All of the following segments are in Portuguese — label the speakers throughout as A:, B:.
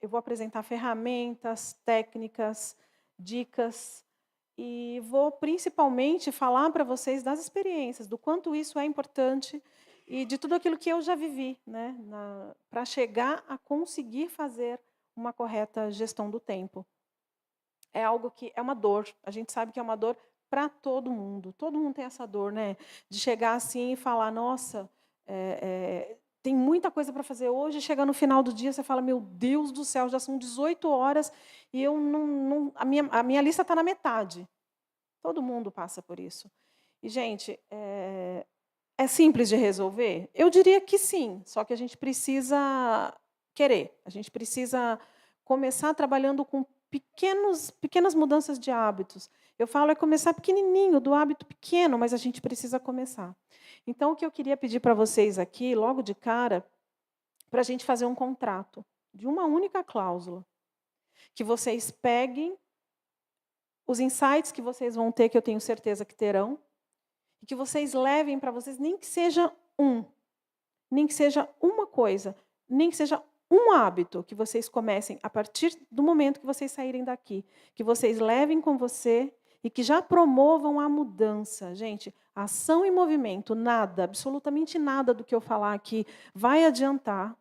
A: eu vou apresentar ferramentas, técnicas, dicas, e vou principalmente falar para vocês das experiências, do quanto isso é importante e de tudo aquilo que eu já vivi, né, para chegar a conseguir fazer uma correta gestão do tempo. É algo que é uma dor, a gente sabe que é uma dor para todo mundo tem essa dor, né, de chegar assim e falar: "Nossa, tem muita coisa para fazer hoje", chega no final do dia, você fala: "Meu Deus do céu, já são 18 horas e eu não a minha lista está na metade". Todo mundo passa por isso. E, gente, é simples de resolver? Eu diria que sim, só que a gente precisa querer, a gente precisa começar trabalhando com pequenas mudanças de hábitos. Eu falo é começar pequenininho, do hábito pequeno, mas a gente precisa começar. Então, o que eu queria pedir para vocês aqui, logo de cara, para a gente fazer um contrato de uma única cláusula, que vocês peguem os insights que vocês vão ter, que eu tenho certeza que terão, e que vocês levem para vocês, nem que seja nem que seja uma coisa, nem que seja um hábito que vocês comecem a partir do momento que vocês saírem daqui, que vocês levem com você e que já promovam a mudança. Gente, ação e movimento, nada, absolutamente nada do que eu falar aqui vai adiantar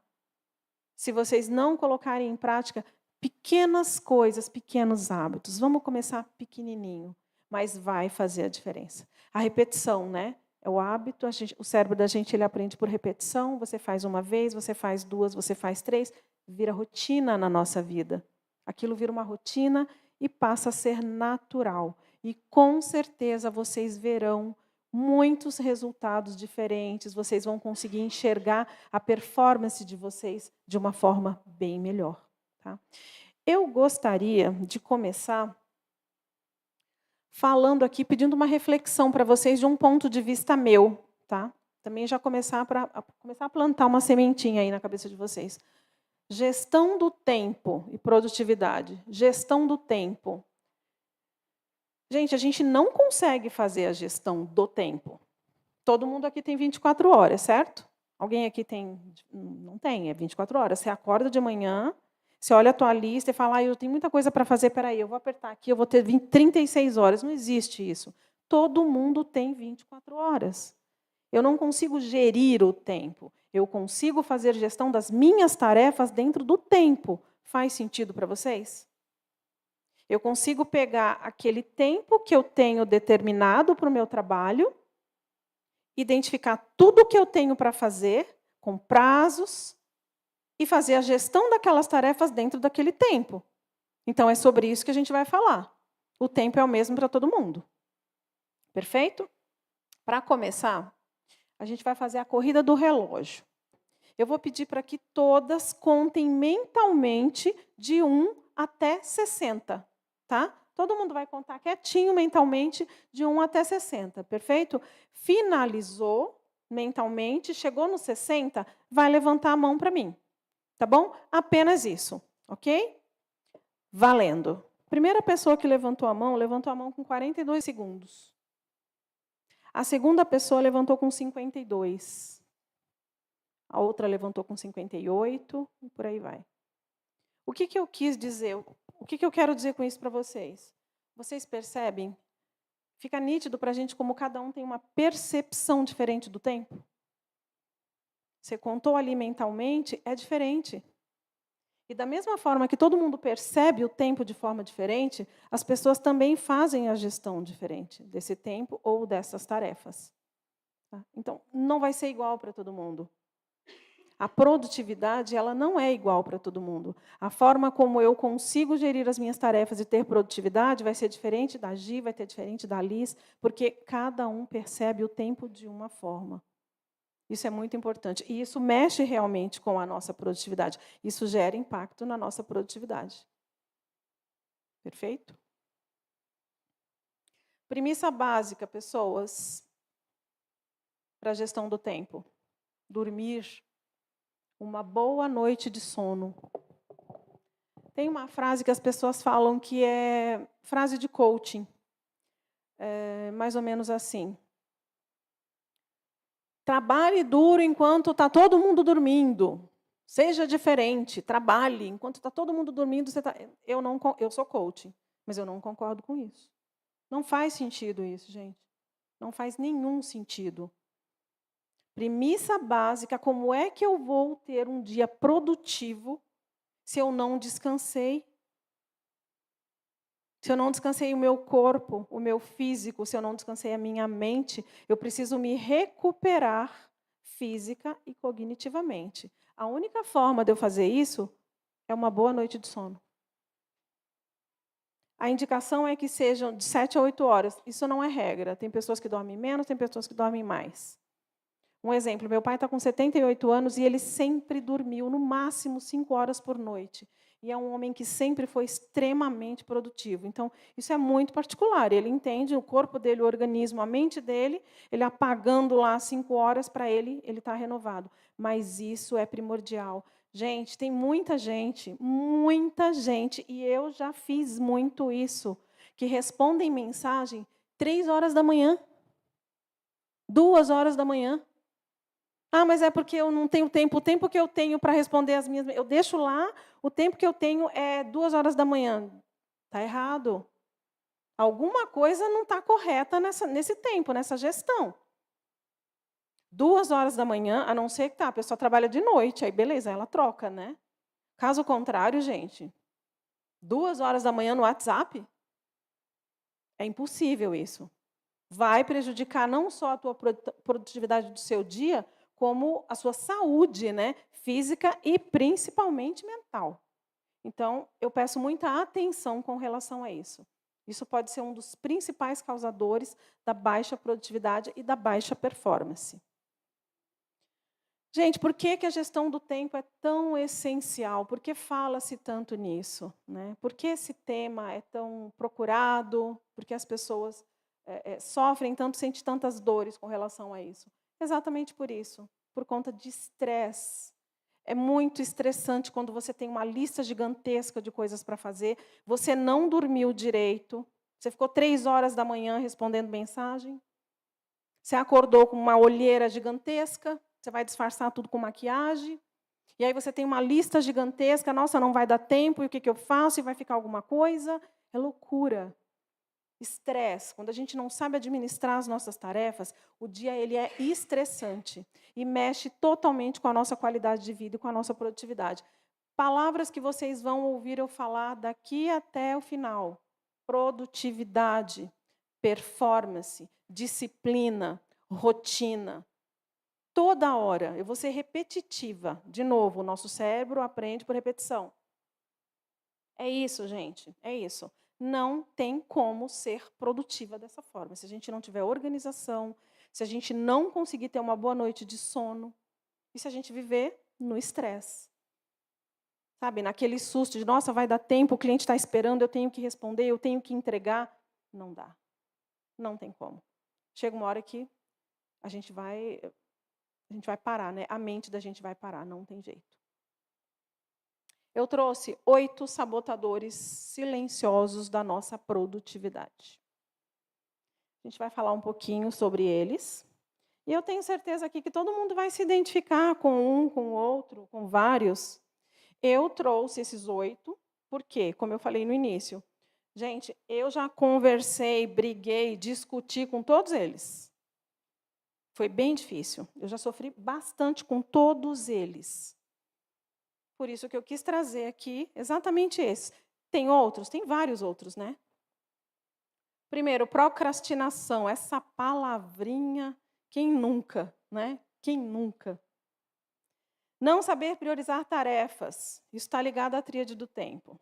A: se vocês não colocarem em prática pequenas coisas, pequenos hábitos. Vamos começar pequenininho, mas vai fazer a diferença. A repetição, né? É o hábito, o cérebro da gente ele aprende por repetição. Você faz uma vez, você faz duas, você faz três, vira rotina na nossa vida. Aquilo vira uma rotina e passa a ser natural. E com certeza vocês verão muitos resultados diferentes, vocês vão conseguir enxergar a performance de vocês de uma forma bem melhor. Tá? Eu gostaria de começar falando aqui, pedindo uma reflexão para vocês de um ponto de vista meu. Tá? Também já começar a plantar uma sementinha aí na cabeça de vocês. Gestão do tempo e produtividade. Gestão do tempo. Gente, a gente não consegue fazer a gestão do tempo. Todo mundo aqui tem 24 horas, certo? Alguém aqui tem? Não tem, é 24 horas. Você acorda de manhã, você olha a tua lista e fala: eu tenho muita coisa para fazer, peraí, eu vou apertar aqui, eu vou ter 36 horas. Não existe isso. Todo mundo tem 24 horas. Eu não consigo gerir o tempo. Eu consigo fazer gestão das minhas tarefas dentro do tempo. Faz sentido para vocês? Eu consigo pegar aquele tempo que eu tenho determinado para o meu trabalho, identificar tudo o que eu tenho para fazer, com prazos, e fazer a gestão daquelas tarefas dentro daquele tempo. Então, é sobre isso que a gente vai falar. O tempo é o mesmo para todo mundo. Perfeito? Para começar, a gente vai fazer a corrida do relógio. Eu vou pedir para que todas contem mentalmente de 1 até 60. Tá? Todo mundo vai contar quietinho mentalmente de 1 até 60, perfeito? Finalizou mentalmente, chegou no 60, vai levantar a mão para mim. Tá bom? Apenas isso, ok? Valendo. Primeira pessoa que levantou a mão com 42 segundos. A segunda pessoa levantou com 52. A outra levantou com 58 e por aí vai. O que eu quis dizer? O que eu quero dizer com isso para vocês? Vocês percebem? Fica nítido para a gente como cada um tem uma percepção diferente do tempo? Você contou ali mentalmente, é diferente. E da mesma forma que todo mundo percebe o tempo de forma diferente, as pessoas também fazem a gestão diferente desse tempo ou dessas tarefas. Tá? Então, não vai ser igual para todo mundo. A produtividade ela não é igual para todo mundo. A forma como eu consigo gerir as minhas tarefas e ter produtividade vai ser diferente da Gi, vai ser diferente da Liz, porque cada um percebe o tempo de uma forma. Isso é muito importante. E isso mexe realmente com a nossa produtividade. Isso gera impacto na nossa produtividade. Perfeito? Premissa básica, pessoas, para a gestão do tempo. Dormir. Uma boa noite de sono. Tem uma frase que as pessoas falam que é frase de coaching. É mais ou menos assim. Trabalhe duro enquanto está todo mundo dormindo. Seja diferente, trabalhe. Enquanto está todo mundo dormindo, você está... Eu sou coach, mas eu não concordo com isso. Não faz sentido isso, gente. Não faz nenhum sentido. Premissa básica, como é que eu vou ter um dia produtivo se eu não descansei? Se eu não descansei o meu corpo, o meu físico, se eu não descansei a minha mente, eu preciso me recuperar física e cognitivamente. A única forma de eu fazer isso é uma boa noite de sono. A indicação é que sejam de 7 a 8 horas. Isso não é regra. Tem pessoas que dormem menos, tem pessoas que dormem mais. Um exemplo, meu pai está com 78 anos e ele sempre dormiu no máximo 5 horas por noite. E é um homem que sempre foi extremamente produtivo. Então, isso é muito particular. Ele entende o corpo dele, o organismo, a mente dele, ele apagando lá 5 horas para ele está renovado. Mas isso é primordial. Gente, tem muita gente, e eu já fiz muito isso, que respondem mensagem 3 horas da manhã, 2 horas da manhã. Ah, mas é porque eu não tenho tempo. O tempo que eu tenho para responder as minhas... Eu deixo lá, o tempo que eu tenho é 2 horas da manhã. Está errado. Alguma coisa não está correta nesse tempo, nessa gestão. 2 horas da manhã, a não ser que a pessoa trabalha de noite, aí beleza, ela troca, né? Caso contrário, gente, 2 horas da manhã no WhatsApp, é impossível isso. Vai prejudicar não só a tua produtividade do seu dia, como a sua saúde, né, física e principalmente mental. Então, eu peço muita atenção com relação a isso. Isso pode ser um dos principais causadores da baixa produtividade e da baixa performance. Gente, por que a gestão do tempo é tão essencial? Por que fala-se tanto nisso, né? Por que esse tema é tão procurado? Por que as pessoas sofrem tanto, sentem tantas dores com relação a isso? Exatamente por isso, por conta de estresse. É muito estressante quando você tem uma lista gigantesca de coisas para fazer, você não dormiu direito, você ficou 3 horas da manhã respondendo mensagem, você acordou com uma olheira gigantesca, você vai disfarçar tudo com maquiagem, e aí você tem uma lista gigantesca, nossa, não vai dar tempo, e o que eu faço? E vai ficar alguma coisa? É loucura. Estresse. Quando a gente não sabe administrar as nossas tarefas, o dia ele é estressante e mexe totalmente com a nossa qualidade de vida e com a nossa produtividade. Palavras que vocês vão ouvir eu falar daqui até o final. Produtividade, performance, disciplina, rotina. Toda hora. Eu vou ser repetitiva. De novo, o nosso cérebro aprende por repetição. É isso, gente. É isso. Não tem como ser produtiva dessa forma. Se a gente não tiver organização, se a gente não conseguir ter uma boa noite de sono, e se a gente viver no estresse. Sabe, naquele susto de, nossa, vai dar tempo, o cliente está esperando, eu tenho que responder, eu tenho que entregar. Não dá. Não tem como. Chega uma hora que a gente vai parar, né? A mente da gente vai parar, não tem jeito. Eu trouxe 8 sabotadores silenciosos da nossa produtividade. A gente vai falar um pouquinho sobre eles. E eu tenho certeza aqui que todo mundo vai se identificar com um, com o outro, com vários. Eu trouxe esses 8, porque, como eu falei no início, gente, eu já conversei, briguei, discuti com todos eles. Foi bem difícil. Eu já sofri bastante com todos eles. Por isso que eu quis trazer aqui exatamente esse. Tem outros? Tem vários outros, né? Primeiro, procrastinação. Essa palavrinha, quem nunca, né? Quem nunca? Não saber priorizar tarefas. Isso está ligado à tríade do tempo.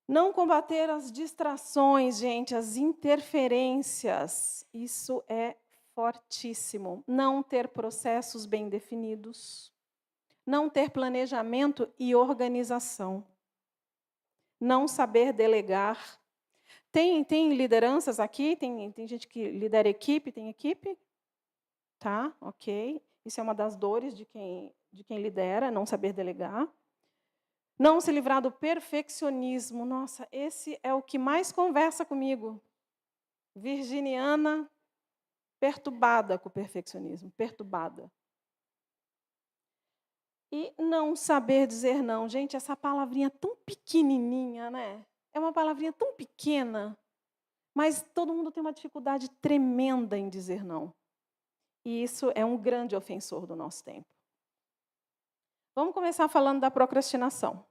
A: Não combater as distrações, gente, as interferências. Isso é fortíssimo. Não ter processos bem definidos. Não ter planejamento e organização. Não saber delegar. Tem lideranças aqui? Tem gente que lidera equipe? Tem equipe? Tá, ok. Isso é uma das dores de quem lidera, não saber delegar. Não se livrar do perfeccionismo. Nossa, esse é o que mais conversa comigo. Virginiana, perturbada com o perfeccionismo, perturbada. E não saber dizer não. Gente, essa palavrinha tão pequenininha, né? É uma palavrinha tão pequena, mas todo mundo tem uma dificuldade tremenda em dizer não. E isso é um grande ofensor do nosso tempo. Vamos começar falando da procrastinação.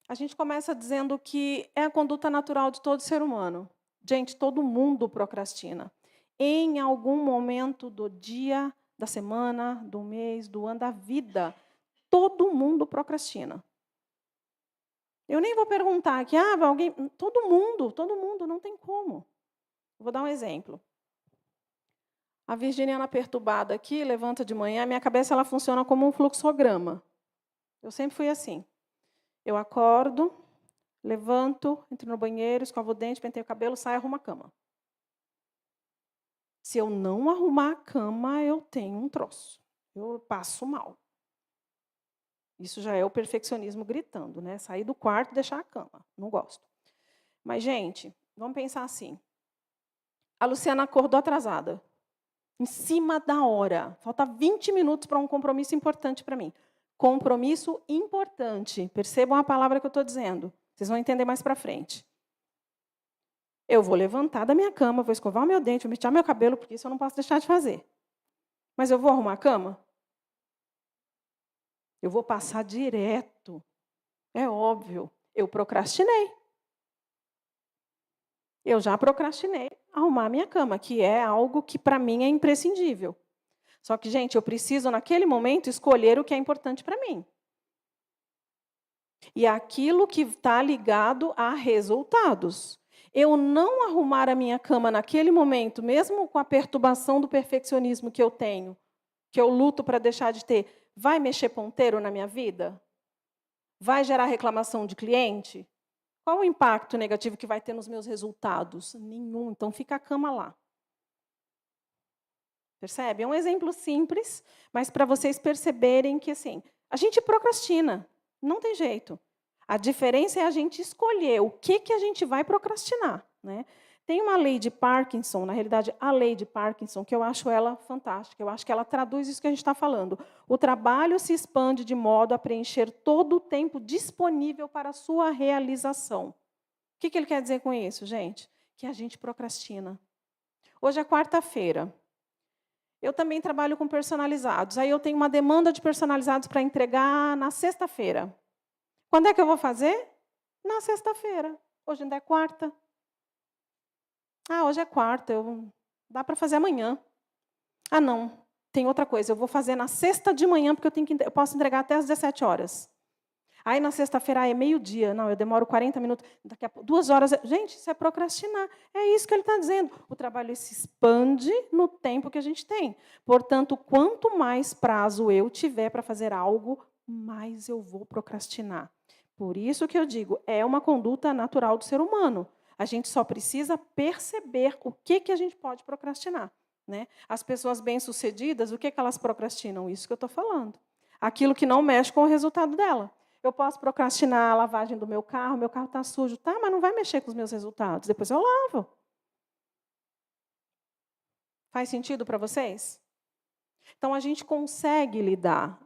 A: A gente começa dizendo que é a conduta natural de todo ser humano. Gente, todo mundo procrastina. Em algum momento do dia, da semana, do mês, do ano, da vida, todo mundo procrastina. Eu nem vou perguntar aqui, alguém. Todo mundo, não tem como. Vou dar um exemplo. A virginiana perturbada aqui, levanta de manhã, minha cabeça ela funciona como um fluxograma. Eu sempre fui assim. Eu acordo, levanto, entro no banheiro, escovo o dente, penteio o cabelo, saio e arrumo a cama. Se eu não arrumar a cama, eu tenho um troço. Eu passo mal. Isso já é o perfeccionismo gritando, né? Sair do quarto e deixar a cama. Não gosto. Mas, gente, vamos pensar assim. A Luciana acordou atrasada. Em cima da hora. Falta 20 minutos para um compromisso importante para mim. Compromisso importante. Percebam a palavra que eu estou dizendo. Vocês vão entender mais para frente. Eu vou levantar da minha cama, vou escovar o meu dente, vou pentear meu cabelo, porque isso eu não posso deixar de fazer. Mas eu vou arrumar a cama? Eu vou passar direto. É óbvio. Eu procrastinei. Eu já procrastinei arrumar a minha cama, que é algo que para mim é imprescindível. Só que, gente, eu preciso, naquele momento, escolher o que é importante para mim. E aquilo que está ligado a resultados. Eu não arrumar a minha cama naquele momento, mesmo com a perturbação do perfeccionismo que eu tenho, que eu luto para deixar de ter, vai mexer ponteiro na minha vida? Vai gerar reclamação de cliente? Qual o impacto negativo que vai ter nos meus resultados? Nenhum. Então, fica a cama lá. Percebe? É um exemplo simples, mas para vocês perceberem que assim, a gente procrastina. Não tem jeito. A diferença é a gente escolher o que a gente vai procrastinar. Né? Tem uma lei de Parkinson, na realidade, a lei de Parkinson, que eu acho ela fantástica. Eu acho que ela traduz isso que a gente está falando. O trabalho se expande de modo a preencher todo o tempo disponível para a sua realização. O que ele quer dizer com isso, gente? Que a gente procrastina. Hoje é quarta-feira. Eu também trabalho com personalizados. Aí eu tenho uma demanda de personalizados para entregar na sexta-feira. Quando é que eu vou fazer? Na sexta-feira. Hoje ainda é quarta. Hoje é quarta. Dá para fazer amanhã. Não. Tem outra coisa. Eu vou fazer na sexta de manhã, porque eu posso entregar até às 17 horas. Aí, na sexta-feira, é meio-dia. Não, eu demoro 40 minutos. Daqui a 2 horas. Gente, isso é procrastinar. É isso que ele está dizendo. O trabalho se expande no tempo que a gente tem. Portanto, quanto mais prazo eu tiver para fazer algo, mais eu vou procrastinar. Por isso que eu digo, é uma conduta natural do ser humano. A gente só precisa perceber o que a gente pode procrastinar. Né? As pessoas bem-sucedidas, o que elas procrastinam? Isso que eu estou falando. Aquilo que não mexe com o resultado dela. Eu posso procrastinar a lavagem do meu carro está sujo. Tá, mas não vai mexer com os meus resultados. Depois eu lavo. Faz sentido para vocês? Então, a gente consegue lidar.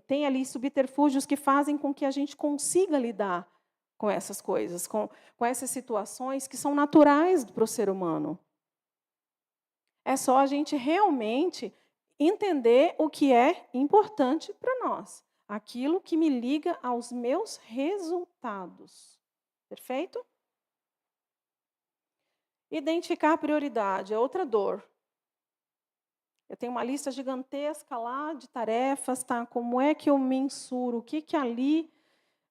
A: Tem ali subterfúgios que fazem com que a gente consiga lidar com essas coisas, com essas situações que são naturais para o ser humano. É só a gente realmente entender o que é importante para nós. Aquilo que me liga aos meus resultados. Perfeito? Identificar a prioridade é outra dor. Eu tenho uma lista gigantesca lá de tarefas, tá? Como é que eu mensuro? O que ali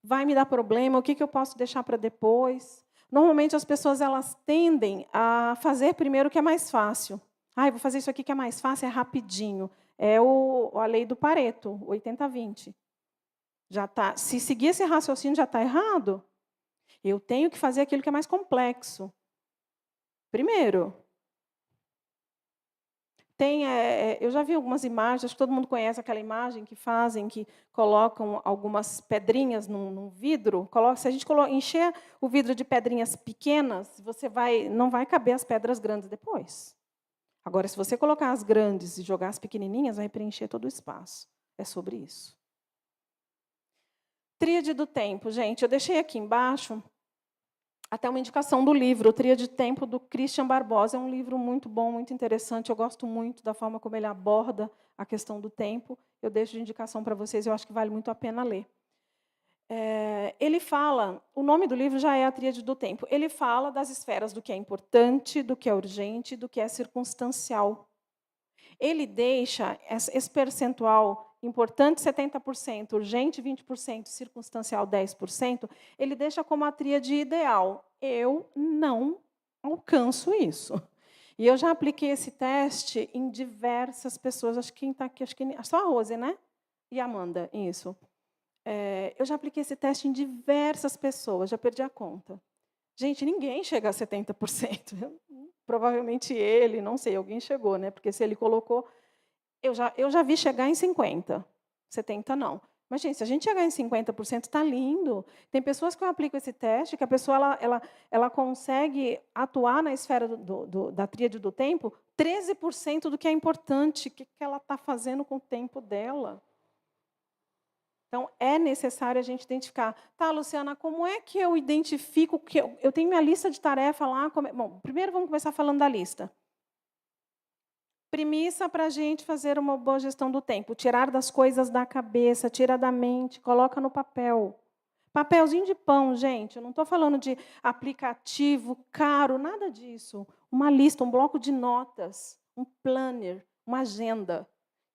A: vai me dar problema? O que eu posso deixar para depois? Normalmente as pessoas elas tendem a fazer primeiro o que é mais fácil. Eu vou fazer isso aqui que é mais fácil, é rapidinho. É a lei do Pareto, 80-20. Já tá, se seguir esse raciocínio, já está errado. Eu tenho que fazer aquilo que é mais complexo. Primeiro. Eu já vi algumas imagens, acho que todo mundo conhece aquela imagem que fazem, que colocam algumas pedrinhas num vidro. Se a gente encher o vidro de pedrinhas pequenas, não vai caber as pedras grandes depois. Agora, se você colocar as grandes e jogar as pequenininhas, vai preencher todo o espaço. É sobre isso. Tríade do tempo, gente. Eu deixei aqui embaixo até uma indicação do livro, o Tríade do Tempo, do Christian Barbosa. É um livro muito bom, muito interessante. Eu gosto muito da forma como ele aborda a questão do tempo. Eu deixo de indicação para vocês, eu acho que vale muito a pena ler. Ele fala, o nome do livro já é a Tríade do Tempo. Ele fala das esferas do que é importante, do que é urgente, do que é circunstancial. Ele deixa esse percentual importante, 70%, urgente, 20%, circunstancial, 10%, ele deixa como a tríade ideal. Eu não alcanço isso. E eu já apliquei esse teste em diversas pessoas, acho que quem está aqui, só a Rose, né? E a Amanda, isso. Eu já apliquei esse teste em diversas pessoas, já perdi a conta. Gente, ninguém chega a 70%. Provavelmente ele, não sei, alguém chegou, né? Porque se ele colocou... Eu já vi chegar em 50%, 70% não. Mas, gente, se a gente chegar em 50%, está lindo. Tem pessoas que eu aplico esse teste, que a pessoa ela consegue atuar na esfera da tríade do tempo 13% do que é importante, o que ela está fazendo com o tempo dela. Então, é necessário a gente identificar. Tá, Luciana, como é que eu identifico que eu tenho minha lista de tarefa lá? Bom, primeiro vamos começar falando da lista. Premissa para a gente fazer uma boa gestão do tempo. Tirar das coisas da cabeça, tira da mente, coloca no papel. Papelzinho de pão, gente. Eu não estou falando de aplicativo caro, nada disso. Uma lista, um bloco de notas, um planner, uma agenda.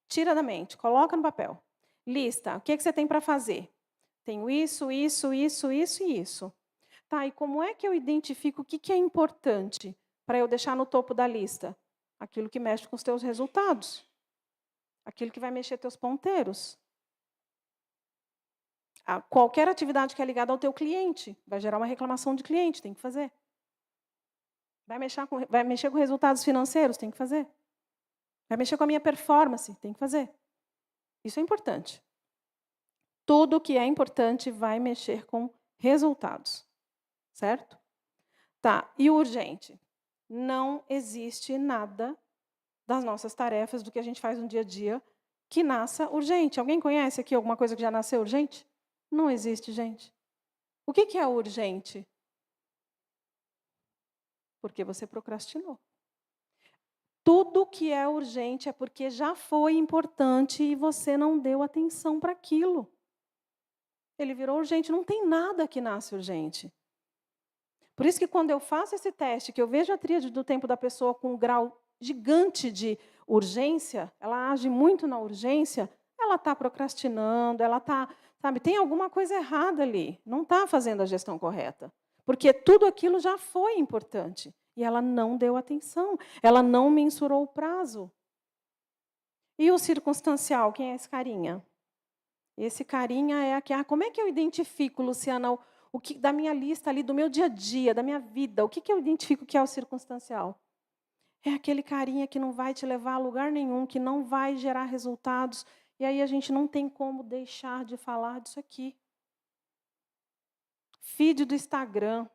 A: Tira da mente, coloca no papel. Lista, o que você tem para fazer? Tenho isso, isso, isso, isso e isso. Tá, e como é que eu identifico o que é importante para eu deixar no topo da lista? Aquilo que mexe com os teus resultados. Aquilo que vai mexer teus ponteiros. Qualquer atividade que é ligada ao teu cliente vai gerar uma reclamação de cliente, tem que fazer. Vai mexer com resultados financeiros, tem que fazer. Vai mexer com a minha performance, tem que fazer. Isso é importante. Tudo que é importante vai mexer com resultados. Certo? Tá, e o urgente? Não existe nada das nossas tarefas, do que a gente faz no dia a dia, que nasça urgente. Alguém conhece aqui alguma coisa que já nasceu urgente? Não existe, gente. O que é urgente? Porque você procrastinou. Tudo que é urgente é porque já foi importante e você não deu atenção para aquilo. Ele virou urgente. Não tem nada que nasce urgente. Por isso que quando eu faço esse teste, que eu vejo a tríade do tempo da pessoa com um grau gigante de urgência, ela age muito na urgência, ela está procrastinando, ela está, sabe, tem alguma coisa errada ali, não está fazendo a gestão correta. Porque tudo aquilo já foi importante. E ela não deu atenção, ela não mensurou o prazo. E o circunstancial, quem é esse carinha? Esse carinha é aqui. Como é que eu identifico, Luciana, o que da minha lista ali, do meu dia a dia, da minha vida, o que eu identifico que é o circunstancial? É aquele carinha que não vai te levar a lugar nenhum, que não vai gerar resultados. E aí a gente não tem como deixar de falar disso aqui. Feed do Instagram.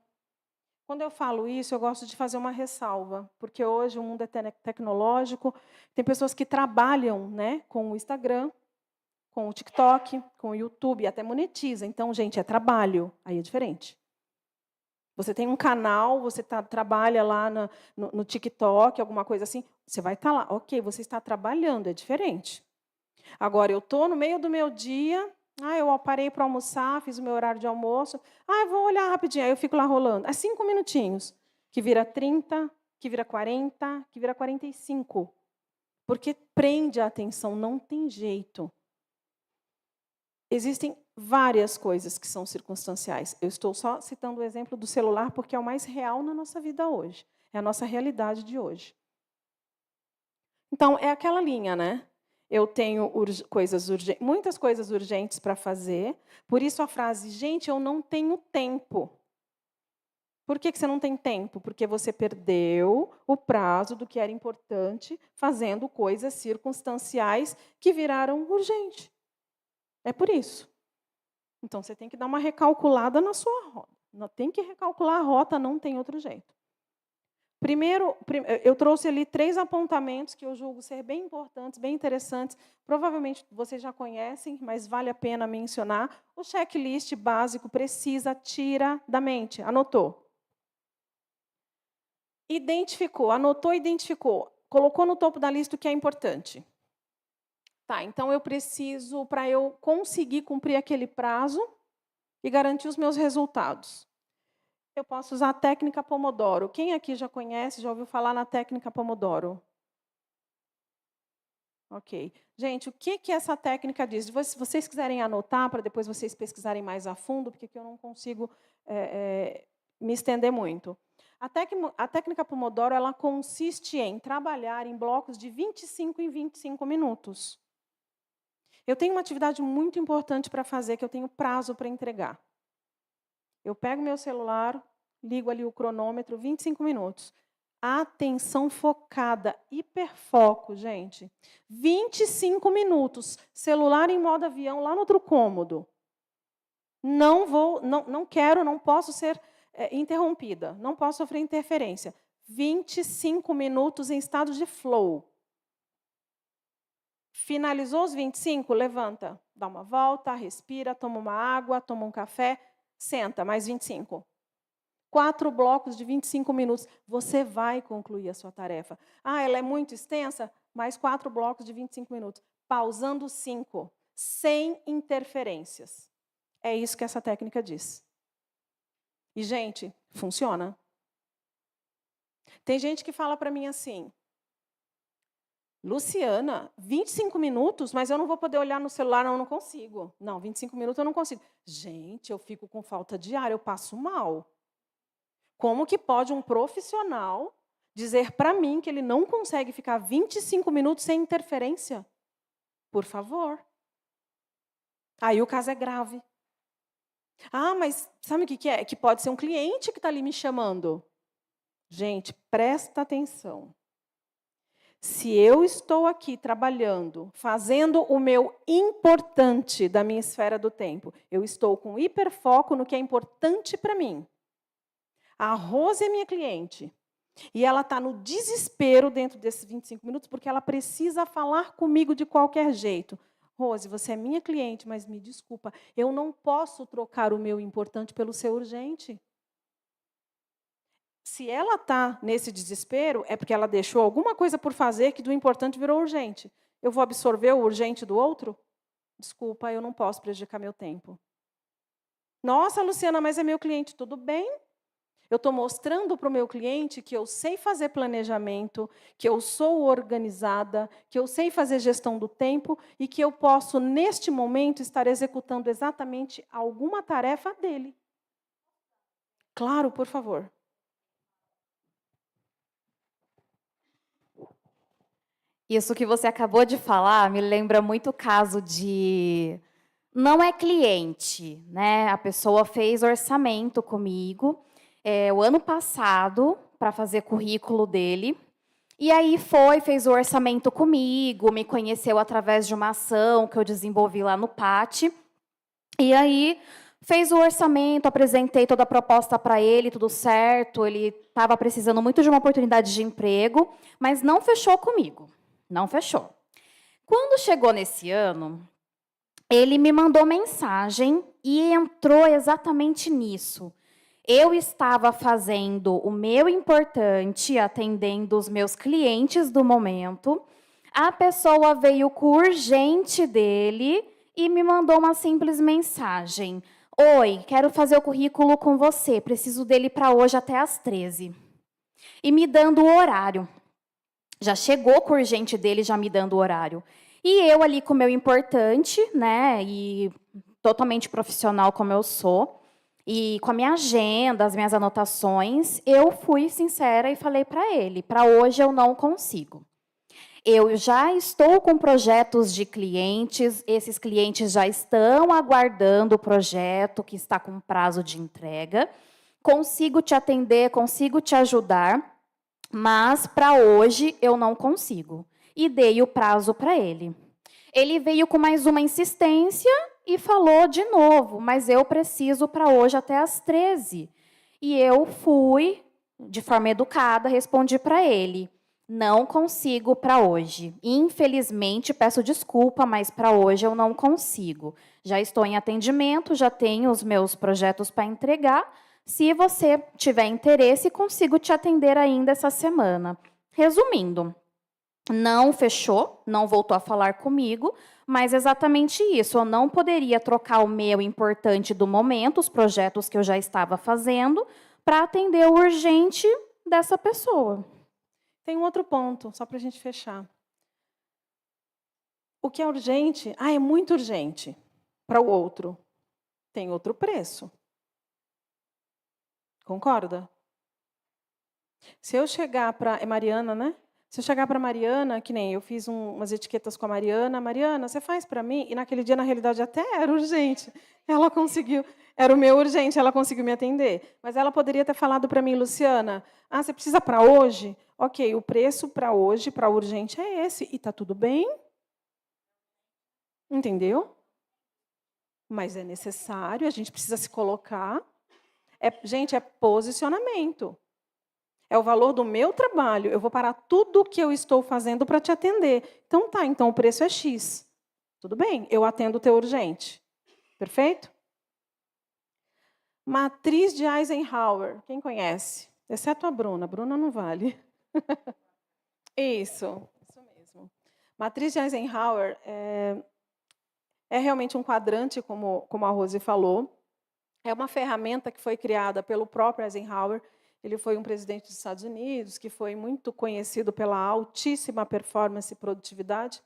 A: Quando eu falo isso, eu gosto de fazer uma ressalva, porque hoje o mundo é tecnológico, tem pessoas que trabalham, né, com o Instagram, com o TikTok, com o YouTube, até monetiza. Então, gente, é trabalho, aí é diferente. Você tem um canal, você trabalha lá no TikTok, alguma coisa assim, você vai estar lá. Ok, você está trabalhando, é diferente. Agora, eu estou no meio do meu dia, eu parei para almoçar, fiz o meu horário de almoço, eu vou olhar rapidinho, aí eu fico lá rolando. É 5 minutinhos, que vira 30, que vira 40, que vira 45. Porque prende a atenção, não tem jeito. Existem várias coisas que são circunstanciais. Eu estou só citando o exemplo do celular porque é o mais real na nossa vida hoje. É a nossa realidade de hoje. Então, é aquela linha, né? Eu tenho muitas coisas urgentes para fazer, por isso a frase, gente, eu não tenho tempo. Por que você não tem tempo? Porque você perdeu o prazo do que era importante fazendo coisas circunstanciais que viraram urgente. É por isso. Então, você tem que dar uma recalculada na sua rota. Tem que recalcular a rota, não tem outro jeito. Primeiro, eu trouxe ali 3 apontamentos que eu julgo ser bem importantes, bem interessantes. Provavelmente vocês já conhecem, mas vale a pena mencionar. O checklist básico precisa, tira da mente. Anotou? Identificou, anotou, identificou. Colocou no topo da lista o que é importante. Tá, então eu preciso, para eu conseguir cumprir aquele prazo e garantir os meus resultados. Eu posso usar a técnica Pomodoro. Quem aqui já conhece, já ouviu falar na técnica Pomodoro? Ok. Gente, o que essa técnica diz? Se vocês quiserem anotar, para depois vocês pesquisarem mais a fundo, porque aqui eu não consigo me estender muito. A técnica Pomodoro ela consiste em trabalhar em blocos de 25 em 25 minutos. Eu tenho uma atividade muito importante para fazer, que eu tenho prazo para entregar. Eu pego meu celular, ligo ali o cronômetro, 25 minutos. Atenção focada, hiperfoco, gente. 25 minutos, celular em modo avião, lá no outro cômodo. Não quero, não posso ser interrompida, não posso sofrer interferência. 25 minutos em estado de flow. Finalizou os 25? Levanta, dá uma volta, respira, toma uma água, toma um café, senta, mais 25. 4 blocos de 25 minutos. Você vai concluir a sua tarefa. Ah, ela é muito extensa? Mais 4 blocos de 25 minutos. Pausando 5, sem interferências. É isso que essa técnica diz. E, gente, funciona. Tem gente que fala para mim assim, Luciana, 25 minutos, mas eu não vou poder olhar no celular, não consigo. Não, 25 minutos eu não consigo. Gente, eu fico com falta de ar, eu passo mal. Como que pode um profissional dizer para mim que ele não consegue ficar 25 minutos sem interferência? Por favor. Aí o caso é grave. Ah, mas sabe o que é? Que pode ser um cliente que está ali me chamando. Gente, presta atenção. Se eu estou aqui trabalhando, fazendo o meu importante da minha esfera do tempo, eu estou com hiperfoco no que é importante para mim. A Rose é minha cliente. E ela está no desespero dentro desses 25 minutos, porque ela precisa falar comigo de qualquer jeito. Rose, você é minha cliente, mas me desculpa, eu não posso trocar o meu importante pelo seu urgente. Se ela está nesse desespero, é porque ela deixou alguma coisa por fazer que do importante virou urgente. Eu vou absorver o urgente do outro? Desculpa, eu não posso prejudicar meu tempo. Nossa, Luciana, mas é meu cliente. Tudo bem? Eu estou mostrando para o meu cliente que eu sei fazer planejamento, que eu sou organizada, que eu sei fazer gestão do tempo e que eu posso, neste momento, estar executando exatamente alguma tarefa dele. Claro, por favor.
B: Isso que você acabou de falar me lembra muito o caso de... Não é cliente, né? A pessoa fez orçamento comigo o ano passado para fazer currículo dele. E aí fez o orçamento comigo, me conheceu através de uma ação que eu desenvolvi lá no PAT. E aí fez o orçamento, apresentei toda a proposta para ele, tudo certo. Ele estava precisando muito de uma oportunidade de emprego, mas não fechou comigo. Não fechou. Quando chegou nesse ano, ele me mandou mensagem e entrou exatamente nisso. Eu estava fazendo o meu importante, atendendo os meus clientes do momento. A pessoa veio com o urgente dele e me mandou uma simples mensagem. Oi, quero fazer o currículo com você, preciso dele para hoje até às 13. E me dando o horário. Já chegou com o urgente dele, já me dando o horário. E eu ali com o meu importante, né, e totalmente profissional como eu sou, e com a minha agenda, as minhas anotações, eu fui sincera e falei para ele, para hoje eu não consigo. Eu já estou com projetos de clientes, esses clientes já estão aguardando o projeto que está com prazo de entrega, consigo te atender, consigo te ajudar, mas para hoje eu não consigo. E dei o prazo para ele. Ele veio com mais uma insistência e falou de novo, mas eu preciso para hoje até às 13. E eu fui, de forma educada, respondi para ele: não consigo para hoje. Infelizmente, peço desculpa, mas para hoje eu não consigo. Já estou em atendimento, já tenho os meus projetos para entregar. Se você tiver interesse, consigo te atender ainda essa semana. Resumindo, não fechou, não voltou a falar comigo, mas exatamente isso. Eu não poderia trocar o meu importante do momento, os projetos que eu já estava fazendo, para atender o urgente dessa pessoa.
A: Tem um outro ponto, só para a gente fechar. O que é urgente? É muito urgente para o outro. Tem outro preço. Concorda? Se eu chegar para... É Mariana, né? Se eu chegar para Mariana, que nem eu fiz umas etiquetas com a Mariana, Mariana, você faz para mim? E naquele dia, na realidade, até era urgente. Ela conseguiu, era o meu urgente, ela conseguiu me atender. Mas ela poderia ter falado para mim, Luciana, você precisa para hoje? Ok, o preço para hoje, para urgente, é esse. E está tudo bem? Entendeu? Mas é necessário, a gente precisa se colocar. Gente, é posicionamento. É o valor do meu trabalho. Eu vou parar tudo o que eu estou fazendo para te atender. Então tá, então o preço é X. Tudo bem, eu atendo o teu urgente. Perfeito? Matriz de Eisenhower. Quem conhece? Exceto a Bruna. A Bruna não vale. Isso mesmo. Matriz de Eisenhower é realmente um quadrante, como a Rose falou. É uma ferramenta que foi criada pelo próprio Eisenhower. Ele foi um presidente dos Estados Unidos, que foi muito conhecido pela altíssima performance e produtividade.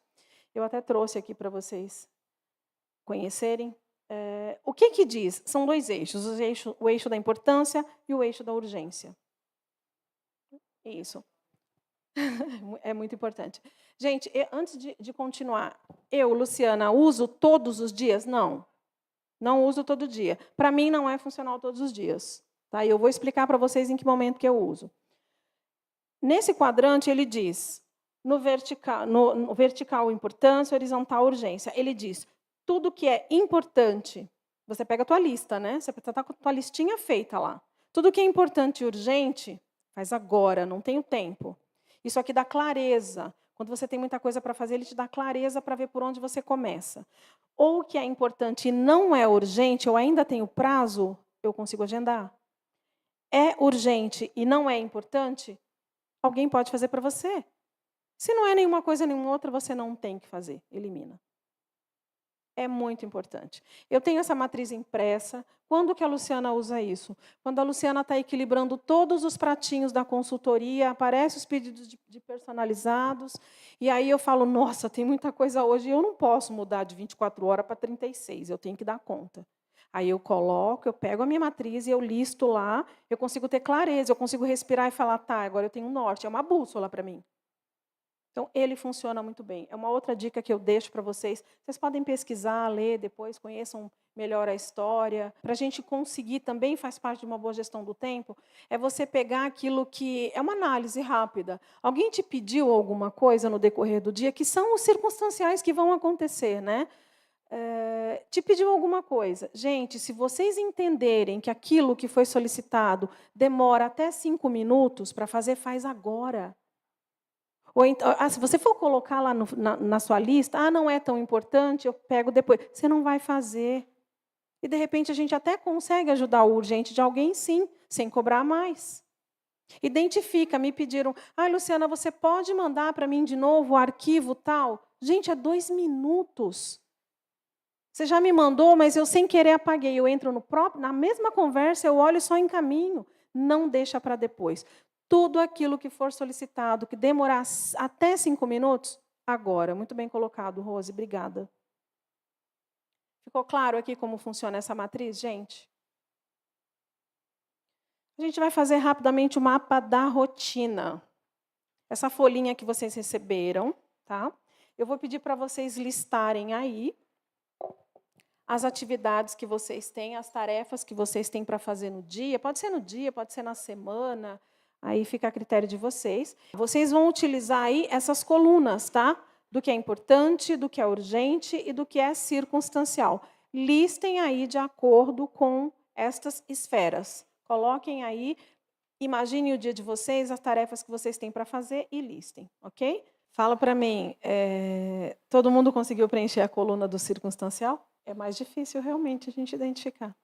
A: Eu até trouxe aqui para vocês conhecerem. O que diz? São dois eixos, o eixo da importância e o eixo da urgência. Isso. É muito importante. Gente, antes de continuar, eu, Luciana, uso todos os dias? Não. Não uso todo dia. Para mim, não é funcional todos os dias. Tá? Eu vou explicar para vocês em que momento que eu uso. Nesse quadrante, ele diz, no vertical, importância, horizontal, urgência. Ele diz, tudo que é importante, você pega a tua lista, né? Você está com a tua listinha feita lá. Tudo que é importante e urgente, faz agora, não tenho tempo. Isso aqui dá clareza. Quando você tem muita coisa para fazer, ele te dá clareza para ver por onde você começa. Ou o que é importante e não é urgente, eu ainda tenho prazo, eu consigo agendar. É urgente e não é importante, alguém pode fazer para você. Se não é nenhuma coisa, nenhuma outra, você não tem que fazer. Elimina. É muito importante. Eu tenho essa matriz impressa. Quando que a Luciana usa isso? Quando a Luciana está equilibrando todos os pratinhos da consultoria, aparecem os pedidos de personalizados, e aí eu falo, nossa, tem muita coisa hoje, eu não posso mudar de 24 horas para 36, eu tenho que dar conta. Aí eu coloco, eu pego a minha matriz e eu listo lá, eu consigo ter clareza, eu consigo respirar e falar, tá, agora eu tenho um norte, é uma bússola para mim. Então, ele funciona muito bem. É uma outra dica que eu deixo para vocês. Vocês podem pesquisar, ler depois, conheçam melhor a história. Para a gente conseguir, também faz parte de uma boa gestão do tempo, é você pegar aquilo que é uma análise rápida. Alguém te pediu alguma coisa no decorrer do dia, que são os circunstanciais que vão acontecer, né? Te pediu alguma coisa. Gente, se vocês entenderem que aquilo que foi solicitado demora até 5 minutos para fazer, faz agora. Ou então, se você for colocar lá na sua lista, não é tão importante, eu pego depois. Você não vai fazer. E, de repente, a gente até consegue ajudar o urgente de alguém, sim, sem cobrar mais. Identifica, me pediram, Luciana, você pode mandar para mim de novo o arquivo tal? Gente, é 2 minutos. Você já me mandou, mas eu sem querer apaguei. Eu entro na mesma conversa, eu olho e só encaminho. Não deixa para depois. Tudo aquilo que for solicitado, que demorar até 5 minutos, agora. Muito bem colocado, Rose, obrigada. Ficou claro aqui como funciona essa matriz, gente? A gente vai fazer rapidamente o mapa da rotina. Essa folhinha que vocês receberam, tá? Eu vou pedir para vocês listarem aí as atividades que vocês têm, as tarefas que vocês têm para fazer no dia. Pode ser no dia, pode ser na semana. Aí fica a critério de vocês. Vocês vão utilizar aí essas colunas, tá? Do que é importante, do que é urgente e do que é circunstancial. Listem aí de acordo com estas esferas. Coloquem aí Imagine o dia de vocês, as tarefas que vocês têm para fazer e listem, ok? Fala para mim, todo mundo conseguiu preencher a coluna do circunstancial? É mais difícil realmente a gente identificar.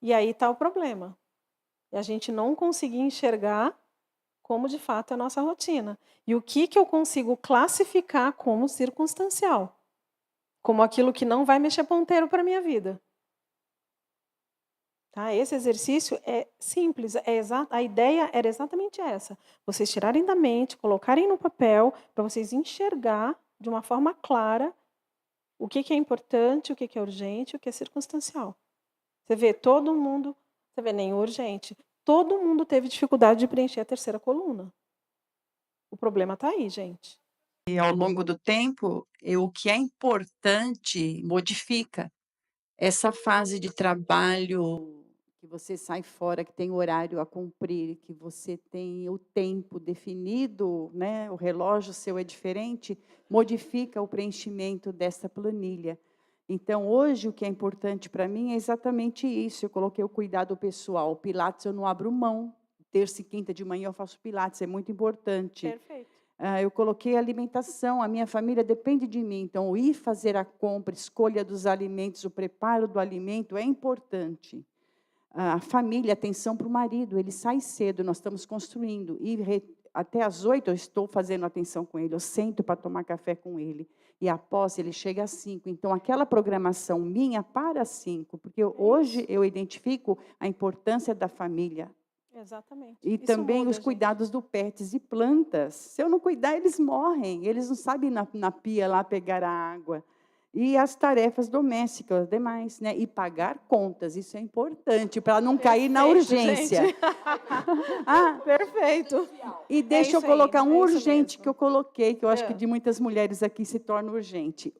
A: E aí está o problema. E a gente não conseguir enxergar como de fato é a nossa rotina. E o que eu consigo classificar como circunstancial? Como aquilo que não vai mexer ponteiro para a minha vida. Tá? Esse exercício é simples, a ideia era exatamente essa. Vocês tirarem da mente, colocarem no papel, para vocês enxergar de uma forma clara o que é importante, o que é urgente, o que é circunstancial. Você vê, todo mundo, você vê, nem urgente. Todo mundo teve dificuldade de preencher a terceira coluna. O problema está aí, gente.
C: E ao longo do tempo, o que é importante modifica. Essa fase de trabalho que você sai fora, que tem horário a cumprir, que você tem o tempo definido, né? O relógio seu é diferente, modifica o preenchimento dessa planilha. Então, hoje, o que é importante para mim é exatamente isso. Eu coloquei o cuidado pessoal. O Pilates eu não abro mão. Terça e quinta de manhã eu faço Pilates, é muito importante.
A: Perfeito.
C: Eu coloquei alimentação, a minha família depende de mim. Então, ir fazer a compra, escolha dos alimentos, o preparo do alimento é importante. A família, atenção para o marido, ele sai cedo, nós estamos construindo. Até às 8 eu estou fazendo atenção com ele, eu sento para tomar café com ele. E após, ele chega às 5. Então, aquela programação minha para às 5, porque hoje eu identifico a importância da família.
A: Exatamente.
C: E
A: Isso
C: também
A: muda,
C: os
A: gente.
C: cuidados do pets e plantas. Se eu não cuidar, eles morrem. Eles não sabem na pia lá pegar a água. E as tarefas domésticas, as demais, né? E pagar contas, isso é importante, para não cair na
A: Perfeito,
C: urgência.
A: gente.
C: Ah,
A: Perfeito.
C: e deixa eu
A: isso aí,
C: colocar um
A: é isso
C: urgente
A: mesmo.
C: que eu coloquei, que eu acho que
A: É.
C: de muitas mulheres aqui se torna urgente.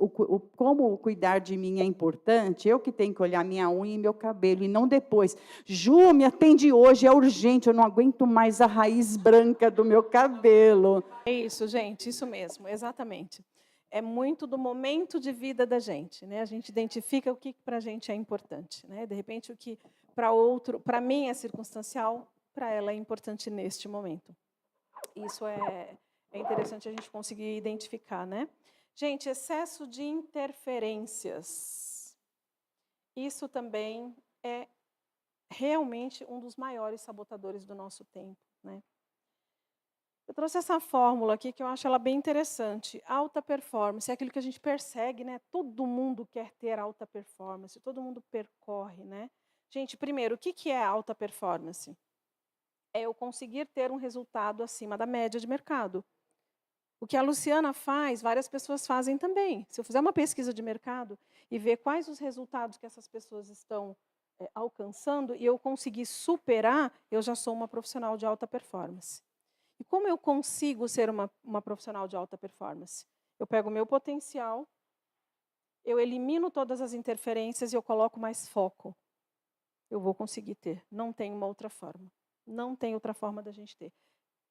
C: Como cuidar de mim é importante, eu que tenho que olhar minha unha e meu cabelo, e não depois. Ju, me atende hoje, é urgente, eu não aguento mais a raiz branca do meu cabelo.
A: É isso, gente, isso mesmo, exatamente. É muito do momento de vida da gente, né? A gente identifica o que para a gente é importante, né? De repente, o que para mim é circunstancial, para ela é importante neste momento. Isso é interessante a gente conseguir identificar, né? Gente, excesso de interferências. Isso também é realmente um dos maiores sabotadores do nosso tempo, né? Eu trouxe essa fórmula aqui que eu acho ela bem interessante. Alta performance é aquilo que a gente persegue, né? Todo mundo quer ter alta performance, todo mundo percorre, né? Gente, primeiro, o que é alta performance? É eu conseguir ter um resultado acima da média de mercado. O que a Luciana faz, várias pessoas fazem também. Se eu fizer uma pesquisa de mercado e ver quais os resultados que essas pessoas estão alcançando e eu conseguir superar, eu já sou uma profissional de alta performance. E como eu consigo ser uma profissional de alta performance? Eu pego o meu potencial, eu elimino todas as interferências e eu coloco mais foco. Eu vou conseguir ter. Não tem uma outra forma. Não tem outra forma da gente ter.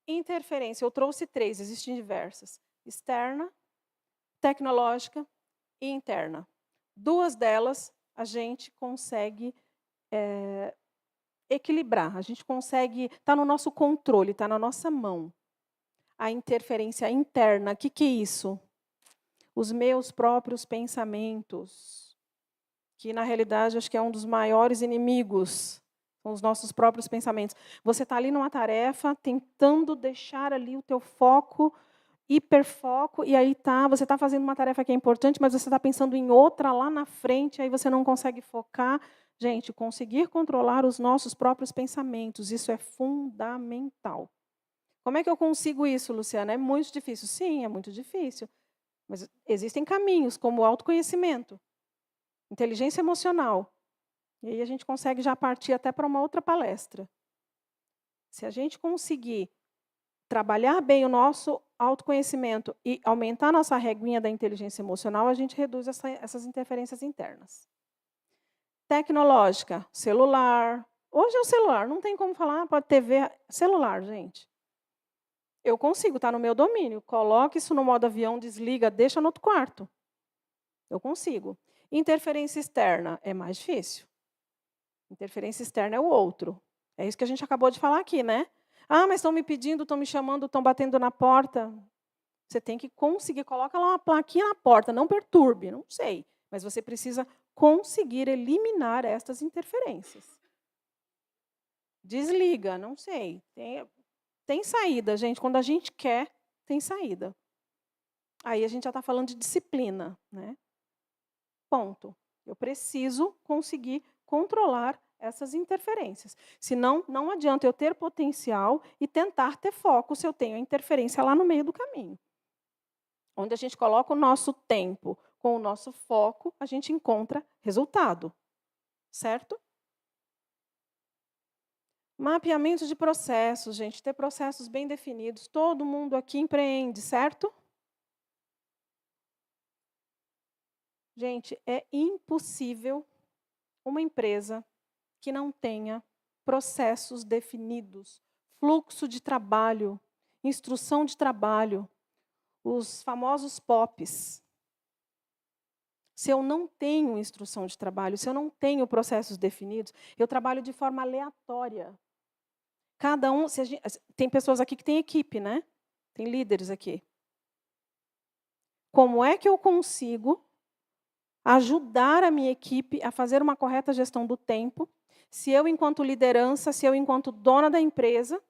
A: Interferência, eu trouxe 3, existem diversas. Externa, tecnológica e interna. 2 delas a gente consegue equilibrar, a gente consegue, está no nosso controle, está na nossa mão. A interferência interna, o que é isso? Os meus próprios pensamentos, que na realidade acho que é um dos maiores inimigos, são os nossos próprios pensamentos. Você está ali numa tarefa, tentando deixar ali o teu foco, hiperfoco, e aí você está fazendo uma tarefa que é importante, mas você está pensando em outra lá na frente, aí você não consegue focar. Gente, conseguir controlar os nossos próprios pensamentos, isso é fundamental. Como é que eu consigo isso, Luciana? É muito difícil. Sim, é muito difícil. Mas existem caminhos, como o autoconhecimento, inteligência emocional. E aí a gente consegue já partir até para uma outra palestra. Se a gente conseguir trabalhar bem o nosso autoconhecimento e aumentar a nossa reguinha da inteligência emocional, a gente reduz essas interferências internas. Tecnológica, celular. Hoje é o celular, não tem como falar, pode TV, celular, gente. Eu consigo, está no meu domínio. Coloque isso no modo avião, desliga, deixa no outro quarto. Eu consigo. Interferência externa é mais difícil. Interferência externa é o outro. É isso que a gente acabou de falar aqui, né? Ah, mas estão me pedindo, estão me chamando, estão batendo na porta. Você tem que conseguir, coloca lá uma plaquinha na porta, não perturbe, não sei. Mas você precisa conseguir eliminar estas interferências. Desliga, não sei. Tem saída, gente. Quando a gente quer, tem saída. Aí a gente já está falando de disciplina, né? Ponto. Eu preciso conseguir controlar essas interferências. Senão, não adianta eu ter potencial e tentar ter foco se eu tenho a interferência lá no meio do caminho. Onde a gente coloca o nosso tempo com o nosso foco, a gente encontra resultado. Certo? Mapeamento de processos, gente. Ter processos bem definidos. Todo mundo aqui empreende, certo? Gente, é impossível uma empresa que não tenha processos definidos, fluxo de trabalho, instrução de trabalho, os famosos POPs. Se eu não tenho instrução de trabalho, se eu não tenho processos definidos, eu trabalho de forma aleatória. Cada um, tem pessoas aqui que têm equipe, né? Tem líderes aqui. Como é que eu consigo ajudar a minha equipe a fazer uma correta gestão do tempo, se eu, enquanto liderança, se eu, enquanto dona da empresa,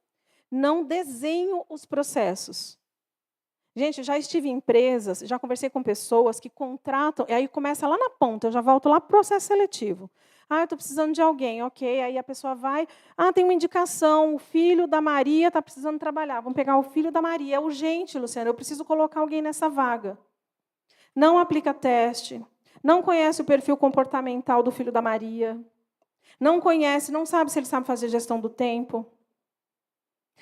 A: não desenho os processos? Gente, já estive em empresas, já conversei com pessoas que contratam, e aí começa lá na ponta, eu já volto lá para o processo seletivo. Ah, eu estou precisando de alguém, ok. Aí a pessoa vai, tem uma indicação, o filho da Maria está precisando trabalhar. Vamos pegar o filho da Maria, é urgente, Luciana, eu preciso colocar alguém nessa vaga. Não aplica teste, não conhece o perfil comportamental do filho da Maria, não conhece, não sabe se ele sabe fazer gestão do tempo,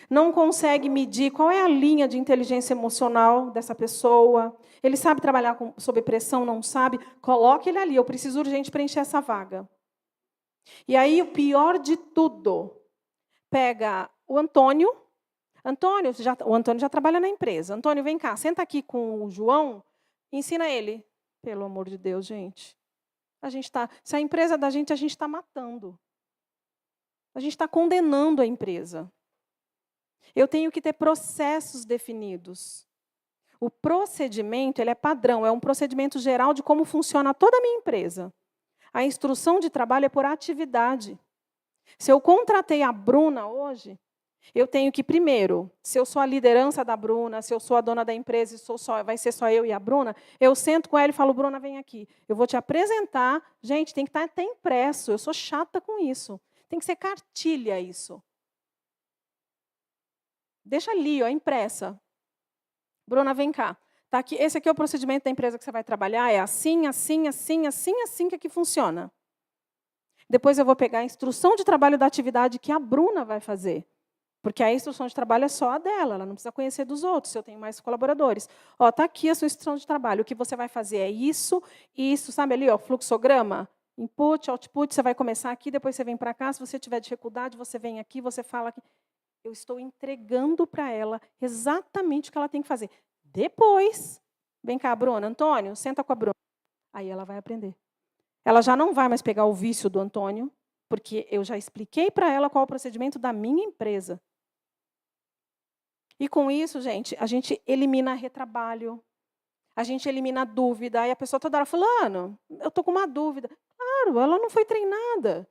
A: não consegue medir qual é a linha de inteligência emocional dessa pessoa, ele sabe trabalhar sob pressão, não sabe, coloque ele ali, eu preciso urgente preencher essa vaga. E aí, o pior de tudo, pega o Antônio, o Antônio já trabalha na empresa. Antônio, vem cá, senta aqui com o João, ensina ele. Pelo amor de Deus, gente. Se a empresa da gente, a gente está matando. A gente está condenando a empresa. Eu tenho que ter processos definidos. O procedimento, ele é padrão, é um procedimento geral de como funciona toda a minha empresa. A instrução de trabalho é por atividade. Se eu contratei a Bruna hoje, eu tenho que, primeiro, se eu sou a liderança da Bruna, se eu sou a dona da empresa e vai ser só eu e a Bruna, eu sento com ela e falo, Bruna, vem aqui. Eu vou te apresentar. Gente, tem que estar até impresso. Eu sou chata com isso. Tem que ser cartilha isso. Deixa ali, impressa. Bruna, vem cá. Tá aqui, esse aqui é o procedimento da empresa que você vai trabalhar. É assim, assim, assim, assim, assim que aqui funciona. Depois eu vou pegar a instrução de trabalho da atividade que a Bruna vai fazer. Porque a instrução de trabalho é só a dela, ela não precisa conhecer dos outros, se eu tenho mais colaboradores. Está aqui a sua instrução de trabalho, o que você vai fazer é isso, sabe ali, fluxograma? Input, output, você vai começar aqui, depois você vem para cá, se você tiver dificuldade, você vem aqui, você fala aqui. Eu estou entregando para ela exatamente o que ela tem que fazer. Depois, vem cá, Bruna, Antônio, senta com a Bruna. Aí ela vai aprender. Ela já não vai mais pegar o vício do Antônio, porque eu já expliquei para ela qual é o procedimento da minha empresa. E com isso, gente, a gente elimina retrabalho, a gente elimina dúvida. Aí a pessoa toda hora, fulano, eu estou com uma dúvida. Claro, ela não foi treinada.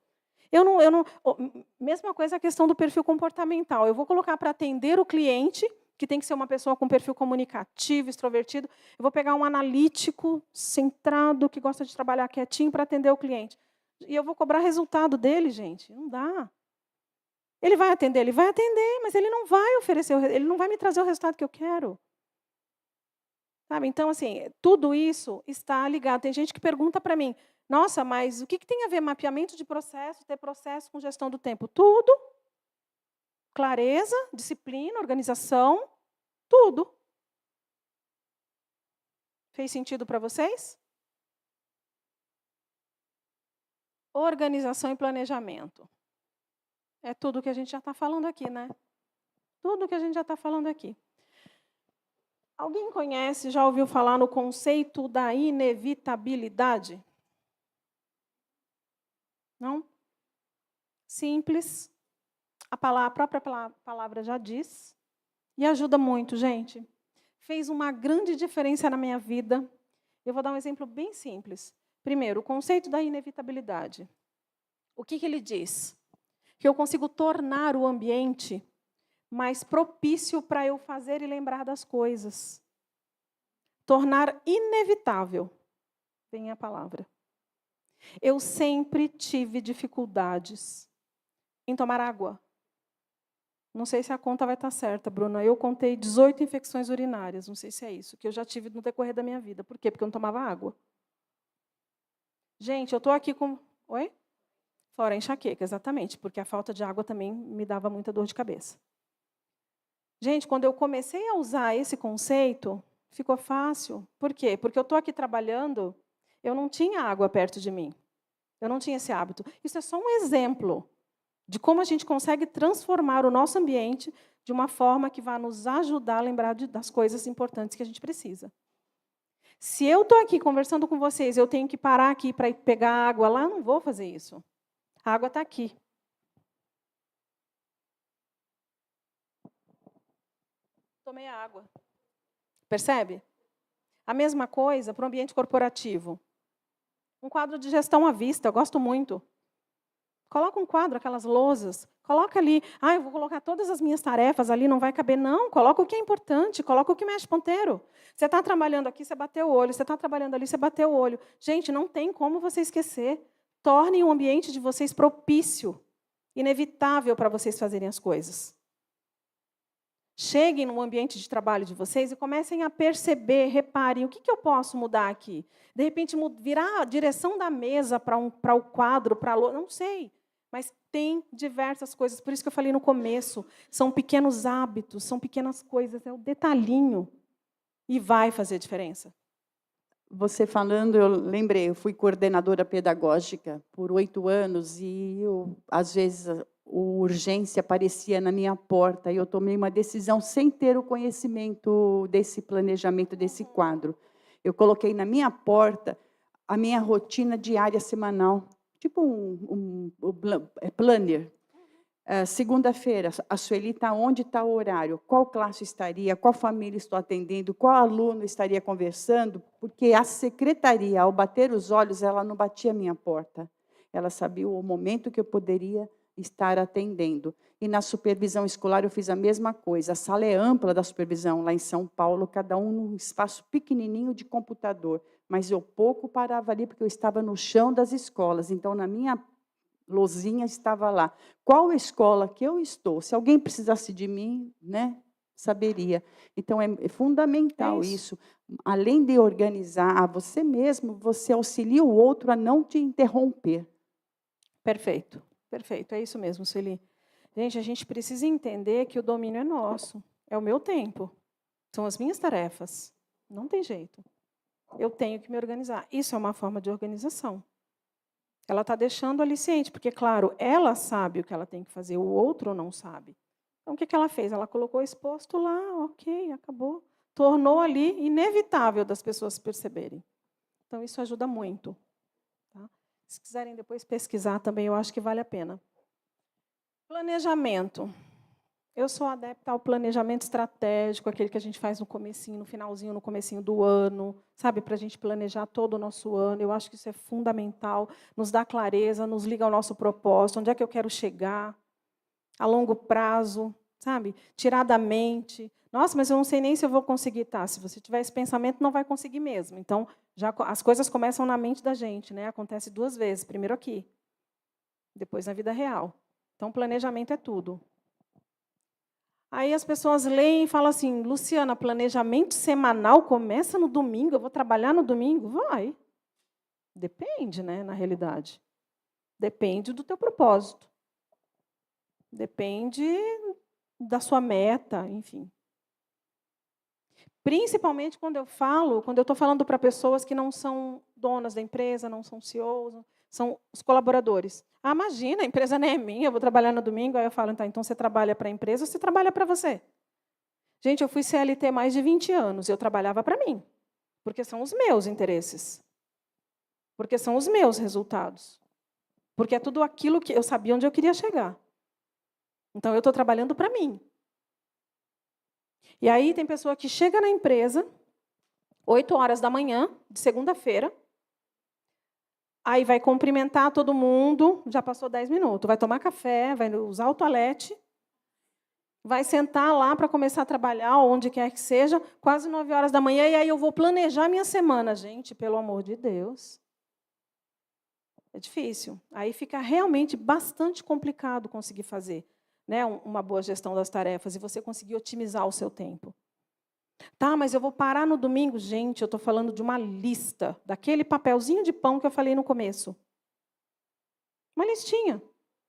A: Mesma coisa a questão do perfil comportamental. Eu vou colocar para atender o cliente, que tem que ser uma pessoa com perfil comunicativo, extrovertido. Eu vou pegar um analítico, centrado, que gosta de trabalhar quietinho para atender o cliente. E eu vou cobrar resultado dele, gente. Não dá. Ele vai atender, mas ele não vai oferecer, ele não vai me trazer o resultado que eu quero. Sabe? Então, assim, tudo isso está ligado. Tem gente que pergunta para mim, nossa, mas o que tem a ver mapeamento de processo, ter processo com gestão do tempo? Tudo. Clareza, disciplina, organização, tudo. Fez sentido para vocês? Organização e planejamento. É tudo que a gente já está falando aqui, né? Tudo que a gente já está falando aqui. Alguém conhece, já ouviu falar no conceito da inevitabilidade? Não? Simples. A própria palavra já diz. E ajuda muito, gente. Fez uma grande diferença na minha vida. Eu vou dar um exemplo bem simples. Primeiro, o conceito da inevitabilidade. O que ele diz? Que eu consigo tornar o ambiente mais propício para eu fazer e lembrar das coisas. Tornar inevitável, vem a palavra. Eu sempre tive dificuldades em tomar água. Não sei se a conta vai estar certa, Bruna. Eu contei 18 infecções urinárias, não sei se é isso, que eu já tive no decorrer da minha vida. Por quê? Porque eu não tomava água. Gente, eu estou aqui com... Oi? Fora a enxaqueca, exatamente, porque a falta de água também me dava muita dor de cabeça. Gente, quando eu comecei a usar esse conceito, ficou fácil. Por quê? Porque eu estou aqui trabalhando, eu não tinha água perto de mim. Eu não tinha esse hábito. Isso é só um exemplo de como a gente consegue transformar o nosso ambiente de uma forma que vai nos ajudar a lembrar das coisas importantes que a gente precisa. Se eu estou aqui conversando com vocês, eu tenho que parar aqui para ir pegar água lá, eu não vou fazer isso. A água está aqui. Tomei a água. Percebe? A mesma coisa para o ambiente corporativo. Um quadro de gestão à vista, eu gosto muito. Coloca um quadro, aquelas lousas. Coloca ali, eu vou colocar todas as minhas tarefas ali, não vai caber. Não, coloca o que é importante, coloca o que mexe ponteiro. Você está trabalhando aqui, você bateu o olho. Você está trabalhando ali, você bateu o olho. Gente, não tem como você esquecer. Tornem o ambiente de vocês propício, inevitável para vocês fazerem as coisas. Cheguem no ambiente de trabalho de vocês e comecem a perceber, reparem, o que eu posso mudar aqui? De repente, virar a direção da mesa para o quadro, para a lousa, não sei. Mas tem diversas coisas, por isso que eu falei no começo, são pequenos hábitos, são pequenas coisas, é o detalhinho. E vai fazer diferença.
C: Você falando, eu lembrei, eu fui coordenadora pedagógica por 8 anos e, às vezes, a urgência aparecia na minha porta e eu tomei uma decisão sem ter o conhecimento desse planejamento, desse quadro. Eu coloquei na minha porta a minha rotina diária semanal, tipo um planner. Segunda-feira, a Sueli está onde está o horário, qual classe estaria, qual família estou atendendo, qual aluno estaria conversando, porque a secretaria, ao bater os olhos, ela não batia a minha porta. Ela sabia o momento que eu poderia estar atendendo. E na supervisão escolar eu fiz a mesma coisa. A sala é ampla da supervisão, lá em São Paulo, cada um num espaço pequenininho de computador. Mas eu pouco parava ali, porque eu estava no chão das escolas. Então, na minha lousinha estava lá. Qual escola que eu estou? Se alguém precisasse de mim, né, saberia. Então, é fundamental isso. Além de organizar a você mesmo, você auxilia o outro a não te interromper.
A: Perfeito, perfeito. É isso mesmo, Sueli. Gente, a gente precisa entender que o domínio é nosso. É o meu tempo. São as minhas tarefas. Não tem jeito. Eu tenho que me organizar. Isso é uma forma de organização. Ela está deixando ali ciente, porque, claro, ela sabe o que ela tem que fazer, o outro não sabe. Então, o que ela fez? Ela colocou exposto lá, ok, acabou. Tornou ali inevitável das pessoas perceberem. Então, isso ajuda muito. Tá? Se quiserem depois pesquisar também, eu acho que vale a pena. Planejamento. Eu sou adepta ao planejamento estratégico, aquele que a gente faz no comecinho, no finalzinho, no comecinho do ano, sabe, para a gente planejar todo o nosso ano. Eu acho que isso é fundamental, nos dá clareza, nos liga ao nosso propósito, onde é que eu quero chegar, a longo prazo, sabe? Tirar da mente. Nossa, mas eu não sei nem se eu vou conseguir. Tá, se você tiver esse pensamento, não vai conseguir mesmo. Então, já as coisas começam na mente da gente, né? Acontece 2 vezes, primeiro aqui, depois na vida real. Então, planejamento é tudo. Aí as pessoas leem e falam assim, Luciana, planejamento semanal começa no domingo, eu vou trabalhar no domingo? Vai. Depende, né, na realidade. Depende do teu propósito. Depende da sua meta, enfim. Principalmente quando eu estou falando para pessoas que não são donas da empresa, não são CEOs, são os colaboradores. Ah, imagina, a empresa não é minha, eu vou trabalhar no domingo. Aí eu falo, então você trabalha para a empresa ou você trabalha para você? Gente, eu fui CLT mais de 20 anos, eu trabalhava para mim, porque são os meus interesses, porque são os meus resultados, porque é tudo aquilo que eu sabia onde eu queria chegar. Então, eu estou trabalhando para mim. E aí tem pessoa que chega na empresa, 8 horas da manhã, de segunda-feira, aí vai cumprimentar todo mundo, já passou 10 minutos, vai tomar café, vai usar o toalete, vai sentar lá para começar a trabalhar, onde quer que seja, quase 9 horas da manhã, e aí eu vou planejar minha semana. Gente, pelo amor de Deus. É difícil. Aí fica realmente bastante complicado conseguir fazer, né, uma boa gestão das tarefas e você conseguir otimizar o seu tempo. Tá, mas eu vou parar no domingo. Gente, eu estou falando de uma lista, daquele papelzinho de pão que eu falei no começo. Uma listinha.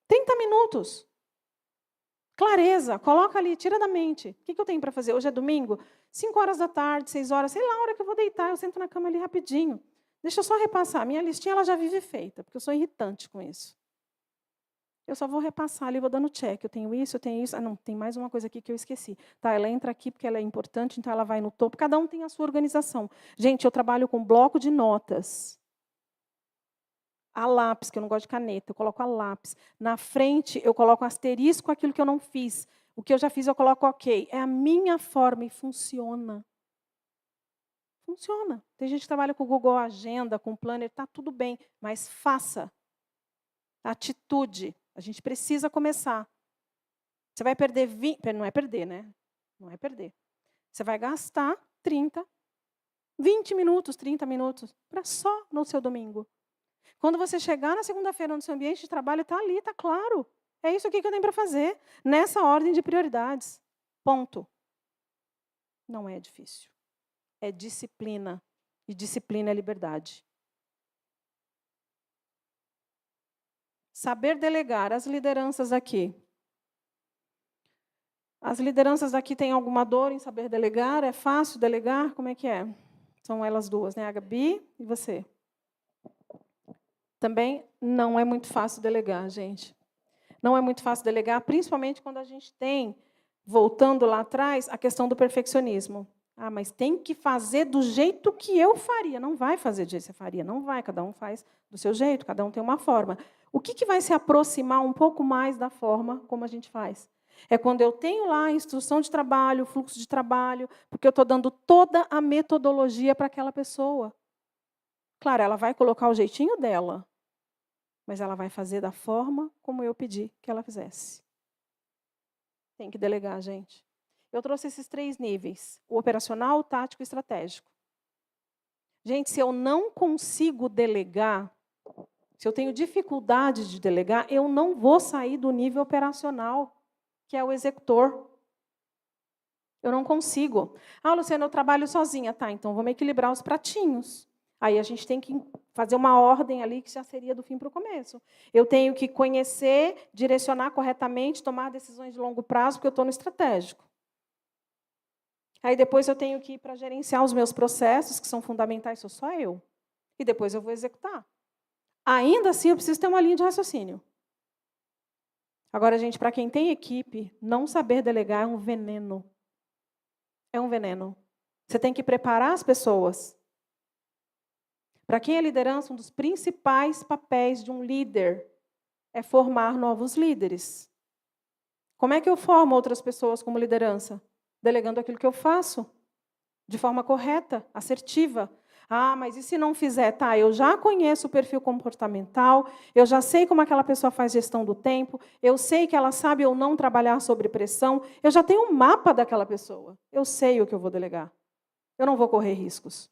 A: 30 minutos. Clareza, coloca ali, tira da mente. O que eu tenho para fazer? Hoje é domingo? 5 horas da tarde, 6 horas, sei lá a hora que eu vou deitar, eu sento na cama ali rapidinho. Deixa eu só repassar. Minha listinha ela já vive feita, porque eu sou irritante com isso. Eu só vou repassar ali, vou dando check. Eu tenho isso, eu tenho isso. Ah, não, tem mais uma coisa aqui que eu esqueci. Tá, ela entra aqui porque ela é importante, então ela vai no topo. Cada um tem a sua organização. Gente, eu trabalho com bloco de notas. A lápis, que eu não gosto de caneta, eu coloco a lápis. Na frente, eu coloco um asterisco aquilo que eu não fiz. O que eu já fiz, eu coloco ok. É a minha forma e funciona. Funciona. Tem gente que trabalha com o Google Agenda, com o Planner, está tudo bem, mas faça. Atitude. A gente precisa começar. Você vai perder 20, não é perder, né? Não é perder. Você vai gastar 30, 20 minutos, 30 minutos, para só no seu domingo. Quando você chegar na segunda-feira no seu ambiente de trabalho, está ali, está claro. É isso aqui que eu tenho para fazer, nessa ordem de prioridades. Ponto. Não é difícil. É disciplina. E disciplina é liberdade. Saber delegar. As lideranças aqui. As lideranças aqui têm alguma dor em saber delegar? É fácil delegar? Como é que é? São elas duas, né? A Gabi e você. Também não é muito fácil delegar, gente. Não é muito fácil delegar, principalmente quando a gente tem, voltando lá atrás, a questão do perfeccionismo. Ah, mas tem que fazer do jeito que eu faria. Não vai fazer do jeito que você faria, não vai. Cada um faz do seu jeito, cada um tem uma forma. O que vai se aproximar um pouco mais da forma como a gente faz? É quando eu tenho lá a instrução de trabalho, o fluxo de trabalho, porque eu estou dando toda a metodologia para aquela pessoa. Claro, ela vai colocar o jeitinho dela, mas ela vai fazer da forma como eu pedi que ela fizesse. Tem que delegar, gente. Eu trouxe esses 3 níveis: o operacional, o tático e o estratégico. Gente, se eu não consigo delegar, se eu tenho dificuldade de delegar, eu não vou sair do nível operacional, que é o executor. Eu não consigo. Ah, Luciana, eu trabalho sozinha. Tá, então vamos equilibrar os pratinhos. Aí a gente tem que fazer uma ordem ali que já seria do fim para o começo. Eu tenho que conhecer, direcionar corretamente, tomar decisões de longo prazo, porque eu estou no estratégico. Aí depois eu tenho que ir para gerenciar os meus processos, que são fundamentais, sou só eu. E depois eu vou executar. Ainda assim, eu preciso ter uma linha de raciocínio. Agora, gente, para quem tem equipe, não saber delegar é um veneno. É um veneno. Você tem que preparar as pessoas. Para quem é liderança, um dos principais papéis de um líder é formar novos líderes. Como é que eu formo outras pessoas como liderança? Delegando aquilo que eu faço, de forma correta, assertiva. Ah, mas e se não fizer? Tá, eu já conheço o perfil comportamental, eu já sei como aquela pessoa faz gestão do tempo, eu sei que ela sabe ou não trabalhar sob pressão, eu já tenho um mapa daquela pessoa. Eu sei o que eu vou delegar. Eu não vou correr riscos.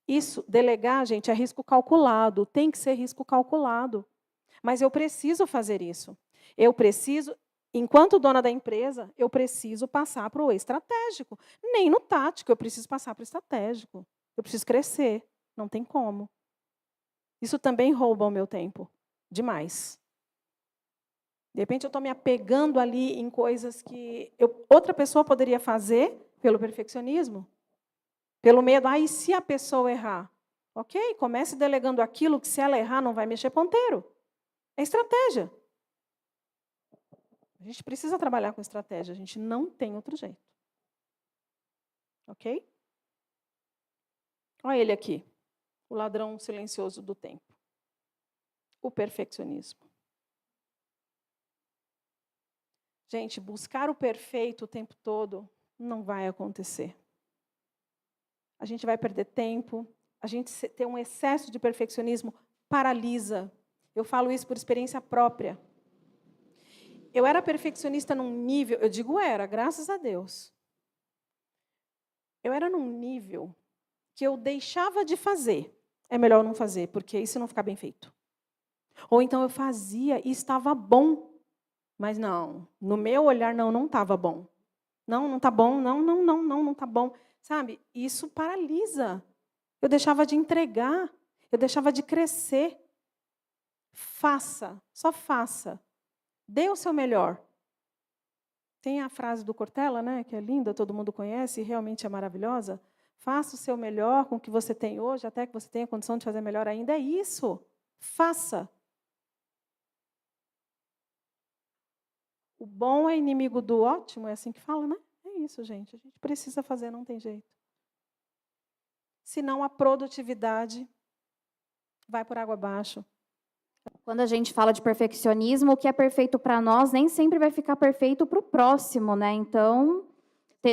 A: Isso, delegar, gente, é risco calculado, tem que ser risco calculado. Mas eu preciso fazer isso. Eu preciso, enquanto dona da empresa, eu preciso passar para o estratégico. Nem no tático, eu preciso passar para o estratégico. Eu preciso crescer, não tem como. Isso também rouba o meu tempo, demais. De repente, eu estou me apegando ali em coisas que outra pessoa poderia fazer pelo perfeccionismo. Pelo medo, e se a pessoa errar? Ok, comece delegando aquilo que se ela errar não vai mexer ponteiro. É estratégia. A gente precisa trabalhar com estratégia, a gente não tem outro jeito. Ok? Olha ele aqui, o ladrão silencioso do tempo. O perfeccionismo. Gente, buscar o perfeito o tempo todo não vai acontecer. A gente vai perder tempo, a gente ter um excesso de perfeccionismo paralisa. Eu falo isso por experiência própria. Eu era perfeccionista num nível, eu digo era, graças a Deus. Eu era num nível que eu deixava de fazer. É melhor não fazer, porque isso não fica bem feito. Ou então eu fazia e estava bom. Mas não, no meu olhar não estava bom. Não está bom, não está bom. Sabe, isso paralisa. Eu deixava de entregar, eu deixava de crescer. Faça, só faça. Dê o seu melhor. Tem a frase do Cortella, né, que é linda, todo mundo conhece e realmente é maravilhosa. Faça o seu melhor com o que você tem hoje, até que você tenha condição de fazer melhor ainda. É isso. Faça. O bom é inimigo do ótimo, é assim que fala, né? É isso, gente. A gente precisa fazer, não tem jeito. Senão a produtividade vai por água abaixo.
B: Quando a gente fala de perfeccionismo, o que é perfeito para nós nem sempre vai ficar perfeito para o próximo, né? Então,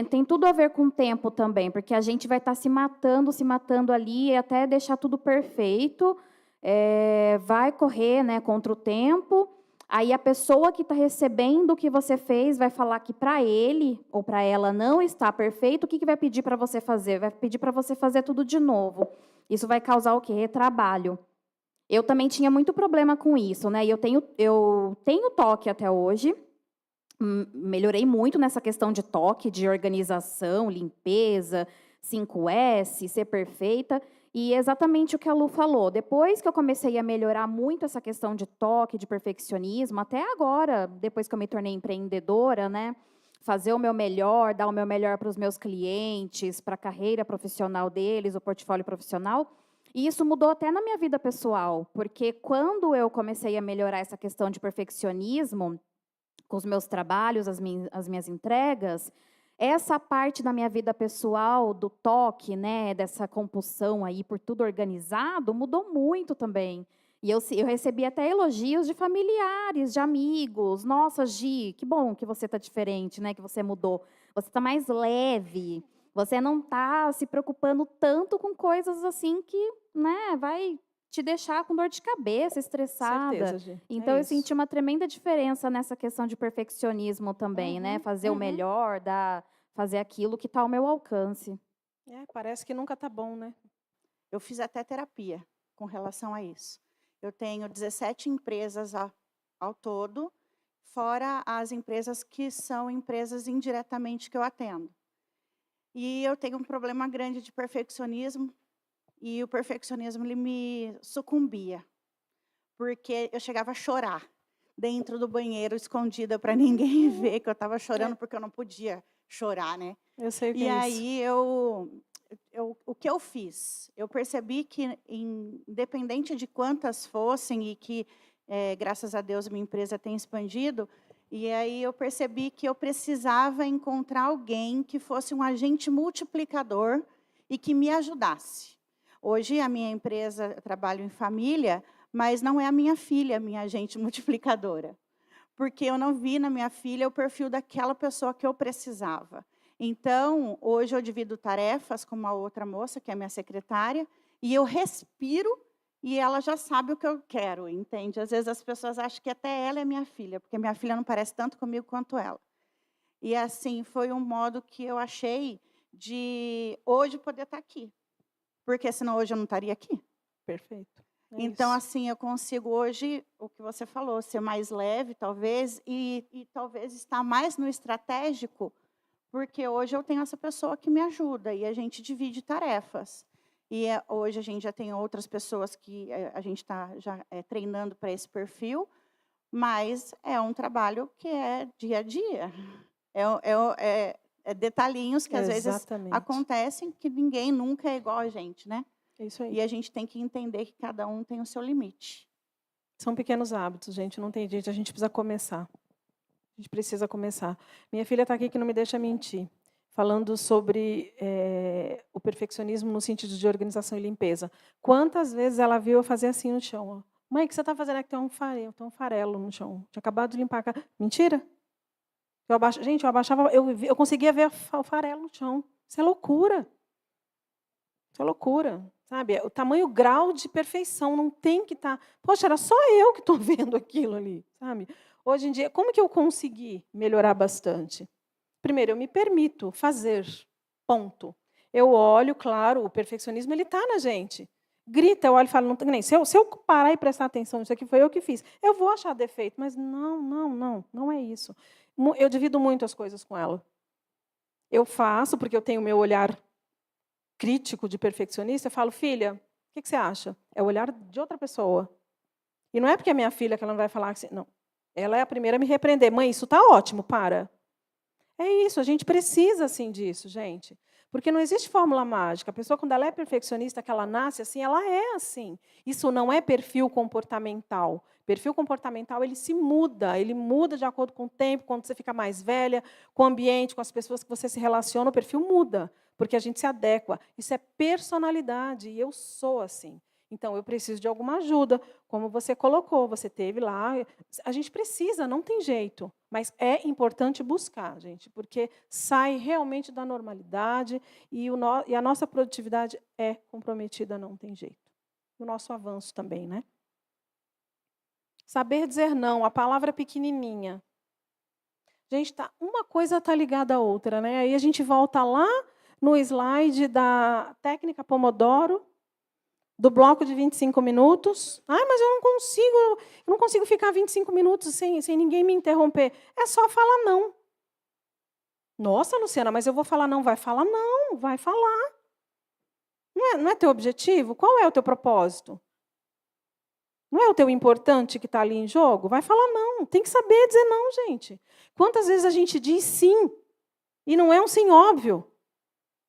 B: tem tudo a ver com o tempo também, porque a gente vai estar se matando ali, até deixar tudo perfeito, vai correr, né, contra o tempo. Aí a pessoa que está recebendo o que você fez vai falar que para ele ou para ela não está perfeito, o que vai pedir para você fazer? Vai pedir para você fazer tudo de novo. Isso vai causar o quê? Retrabalho. Eu também tinha muito problema com isso, né? E eu tenho toque até hoje. Melhorei muito nessa questão de toque, de organização, limpeza, 5S, ser perfeita. E exatamente o que a Lu falou. Depois que eu comecei a melhorar muito essa questão de toque, de perfeccionismo, até agora, depois que eu me tornei empreendedora, né? Fazer o meu melhor, dar o meu melhor para os meus clientes, para a carreira profissional deles, o portfólio profissional. E isso mudou até na minha vida pessoal, porque quando eu comecei a melhorar essa questão de perfeccionismo, com os meus trabalhos, as minhas entregas, essa parte da minha vida pessoal, do toque, né, dessa compulsão aí por tudo organizado, mudou muito também. E eu recebi até elogios de familiares, de amigos. Nossa, Gi, que bom que você está diferente, né, que você mudou. Você está mais leve. Você não está se preocupando tanto com coisas assim que, né, vai te deixar com dor de cabeça, estressada.
A: Certeza, Gi.
B: Então,
A: É
B: eu senti
A: isso.
B: uma tremenda diferença nessa questão de perfeccionismo também, né? Fazer o melhor, fazer aquilo que está ao meu alcance.
A: Parece que nunca está bom, né?
D: Eu fiz até terapia com relação a isso. Eu tenho 17 empresas ao todo, fora as empresas que são empresas indiretamente que eu atendo. E eu tenho um problema grande de perfeccionismo, e o perfeccionismo ele me sucumbia, porque eu chegava a chorar dentro do banheiro, escondida, para ninguém ver que eu estava chorando, porque eu não podia chorar, né?
A: Eu sei o que
D: E
A: é isso.
D: aí o que eu fiz? Eu percebi que, independente de quantas fossem, e que, graças a Deus, minha empresa tem expandido, e aí eu percebi que eu precisava encontrar alguém que fosse um agente multiplicador e que me ajudasse. Hoje, a minha empresa, eu trabalho em família, mas não é a minha filha, a minha agente multiplicadora. Porque eu não vi na minha filha o perfil daquela pessoa que eu precisava. Então, hoje eu divido tarefas com uma outra moça, que é minha secretária, e eu respiro e ela já sabe o que eu quero, entende? Às vezes as pessoas acham que até ela é minha filha, porque minha filha não parece tanto comigo quanto ela. E assim, foi um modo que eu achei de hoje poder estar aqui. Porque senão hoje eu não estaria aqui.
A: Perfeito.
D: Então,
A: isso.
D: assim, eu consigo hoje, o que você falou, ser mais leve, talvez, e talvez estar mais no estratégico, porque hoje eu tenho essa pessoa que me ajuda e a gente divide tarefas. E hoje a gente já tem outras pessoas que a gente está já treinando para esse perfil, mas é um trabalho que é dia a dia. É detalhinhos que às vezes
A: Exatamente.
D: acontecem que ninguém nunca é igual a gente, né?
A: É isso aí.
D: E a gente tem que entender que cada um tem o seu limite.
A: São pequenos hábitos, gente, não tem jeito, a gente precisa começar. A gente precisa começar. Minha filha está aqui que não me deixa mentir, falando sobre o perfeccionismo no sentido de organização e limpeza. Quantas vezes ela viu eu fazer assim no chão? Ó. Mãe, o que você está fazendo aqui? Tem um farelo no chão. Tinha acabado de limpar a casa. Mentira? Gente, eu abaixava, eu conseguia ver o farelo no chão. Isso é loucura. Isso é loucura, sabe? O tamanho, o grau de perfeição não tem que estar. Poxa, era só eu que estou vendo aquilo ali, sabe? Hoje em dia, como que eu consegui melhorar bastante? Primeiro, eu me permito fazer, ponto. Eu olho, claro, o perfeccionismo ele está na gente. Grita, eu olho e falo, não tem nem. Se eu parar e prestar atenção nisso aqui, foi eu que fiz. Eu vou achar defeito, mas não é isso. Eu divido muito as coisas com ela. Eu faço, porque eu tenho o meu olhar crítico de perfeccionista, eu falo, filha, o que você acha? É o olhar de outra pessoa. E não é porque é minha filha que ela não vai falar assim, não. Ela é a primeira a me repreender. Mãe, isso está ótimo, para. É isso, a gente precisa assim disso, gente. Porque não existe fórmula mágica. A pessoa, quando ela é perfeccionista, que ela nasce assim, ela é assim. Isso não é perfil comportamental. Perfil comportamental, ele muda de acordo com o tempo, quando você fica mais velha, com o ambiente, com as pessoas que você se relaciona, o perfil muda, porque a gente se adequa. Isso é personalidade, e eu sou assim. Então, eu preciso de alguma ajuda, como você colocou, você teve lá. A gente precisa, não tem jeito. Mas é importante buscar, gente, porque sai realmente da normalidade e a nossa produtividade é comprometida, não tem jeito. O nosso avanço também, né? Saber dizer não, a palavra pequenininha. Gente, uma coisa está ligada à outra, né? Aí a gente volta lá no slide da técnica Pomodoro, do bloco de 25 minutos. Ai, mas eu não consigo ficar 25 minutos sem ninguém me interromper. É só falar não. Nossa, Luciana, mas eu vou falar não. Vai falar não, vai falar. Não é teu objetivo? Qual é o teu propósito? Não é o teu importante que está ali em jogo? Vai falar não. Tem que saber dizer não, gente. Quantas vezes a gente diz sim e não é um sim óbvio?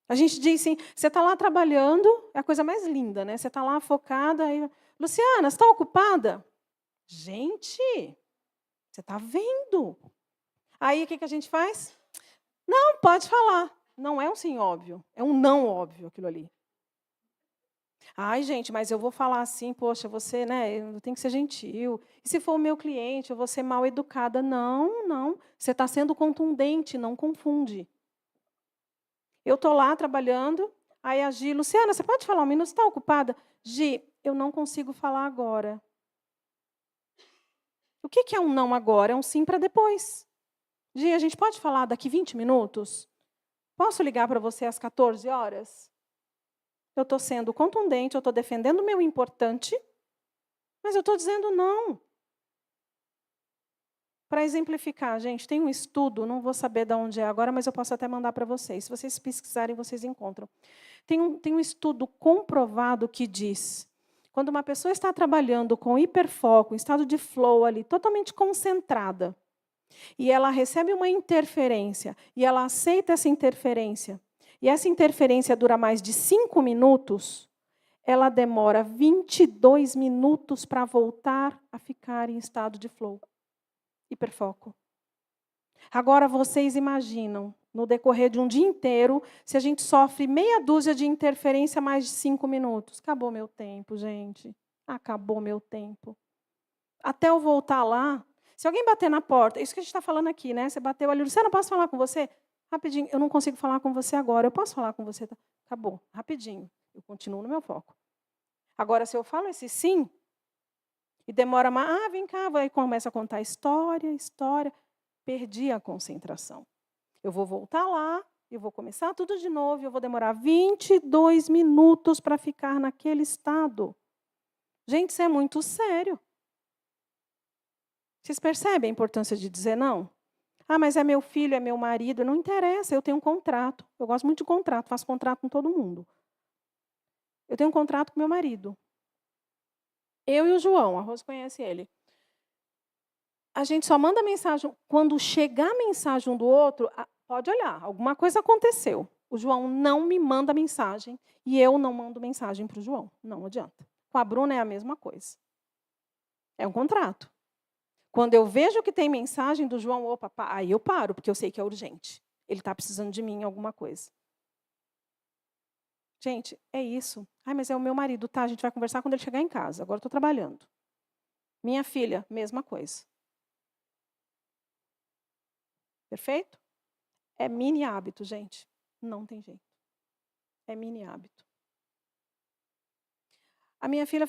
A: A gente diz sim, você está lá trabalhando, é a coisa mais linda, né? Você está lá focada, aí, Luciana, você está ocupada? Gente, você está vendo. Aí o que a gente faz? Não, pode falar. Não é um sim óbvio, é um não óbvio aquilo ali. Ai, gente, mas eu vou falar assim, poxa, você, né, eu tenho que ser gentil. E se for o meu cliente, eu vou ser mal educada. Não. Você está sendo contundente, não confunde. Eu estou lá trabalhando, aí a Gi, Luciana, você pode falar um minuto? Você está ocupada? Gi, eu não consigo falar agora. O que é um não agora? É um sim para depois. Gi, a gente pode falar daqui 20 minutos? Posso ligar para você às 14 horas? Eu estou sendo contundente, eu estou defendendo o meu importante, mas eu estou dizendo não. Para exemplificar, gente, tem um estudo, não vou saber de onde é agora, mas eu posso até mandar para vocês. Se vocês pesquisarem, vocês encontram. Tem um estudo comprovado que diz, quando uma pessoa está trabalhando com hiperfoco, em estado de flow ali, totalmente concentrada, e ela recebe uma interferência, e ela aceita essa interferência, e essa interferência dura mais de 5 minutos, ela demora 22 minutos para voltar a ficar em estado de flow. Hiperfoco. Agora, vocês imaginam, no decorrer de um dia inteiro, se a gente sofre meia dúzia de interferência mais de 5 minutos. Acabou meu tempo, gente. Acabou meu tempo. Até eu voltar lá, se alguém bater na porta, isso que a gente está falando aqui, né? Você bateu ali, Luciana, posso falar com você? Rapidinho, eu não consigo falar com você agora, eu posso falar com você? Acabou, rapidinho. Eu continuo no meu foco. Agora, se eu falo esse sim, e demora mais, vem cá, vai começa a contar história, perdi a concentração. Eu vou voltar lá, eu vou começar tudo de novo, eu vou demorar 22 minutos para ficar naquele estado. Gente, isso é muito sério. Vocês percebem a importância de dizer não? Ah, mas é meu filho, é meu marido, não interessa, eu tenho um contrato. Eu gosto muito de contrato, faço contrato com todo mundo. Eu tenho um contrato com meu marido. Eu e o João, a Rose conhece ele. A gente só manda mensagem, quando chegar a mensagem um do outro, pode olhar, alguma coisa aconteceu. O João não me manda mensagem e eu não mando mensagem para o João. Não adianta. Com a Bruna é a mesma coisa. É um contrato. Quando eu vejo que tem mensagem do João, opa, aí eu paro, porque eu sei que é urgente. Ele está precisando de mim em alguma coisa. Gente, é isso. Ai, mas é o meu marido, tá? A gente vai conversar quando ele chegar em casa. Agora eu estou trabalhando. Minha filha, mesma coisa. Perfeito? É mini hábito, gente. Não tem jeito. É mini hábito. A minha filha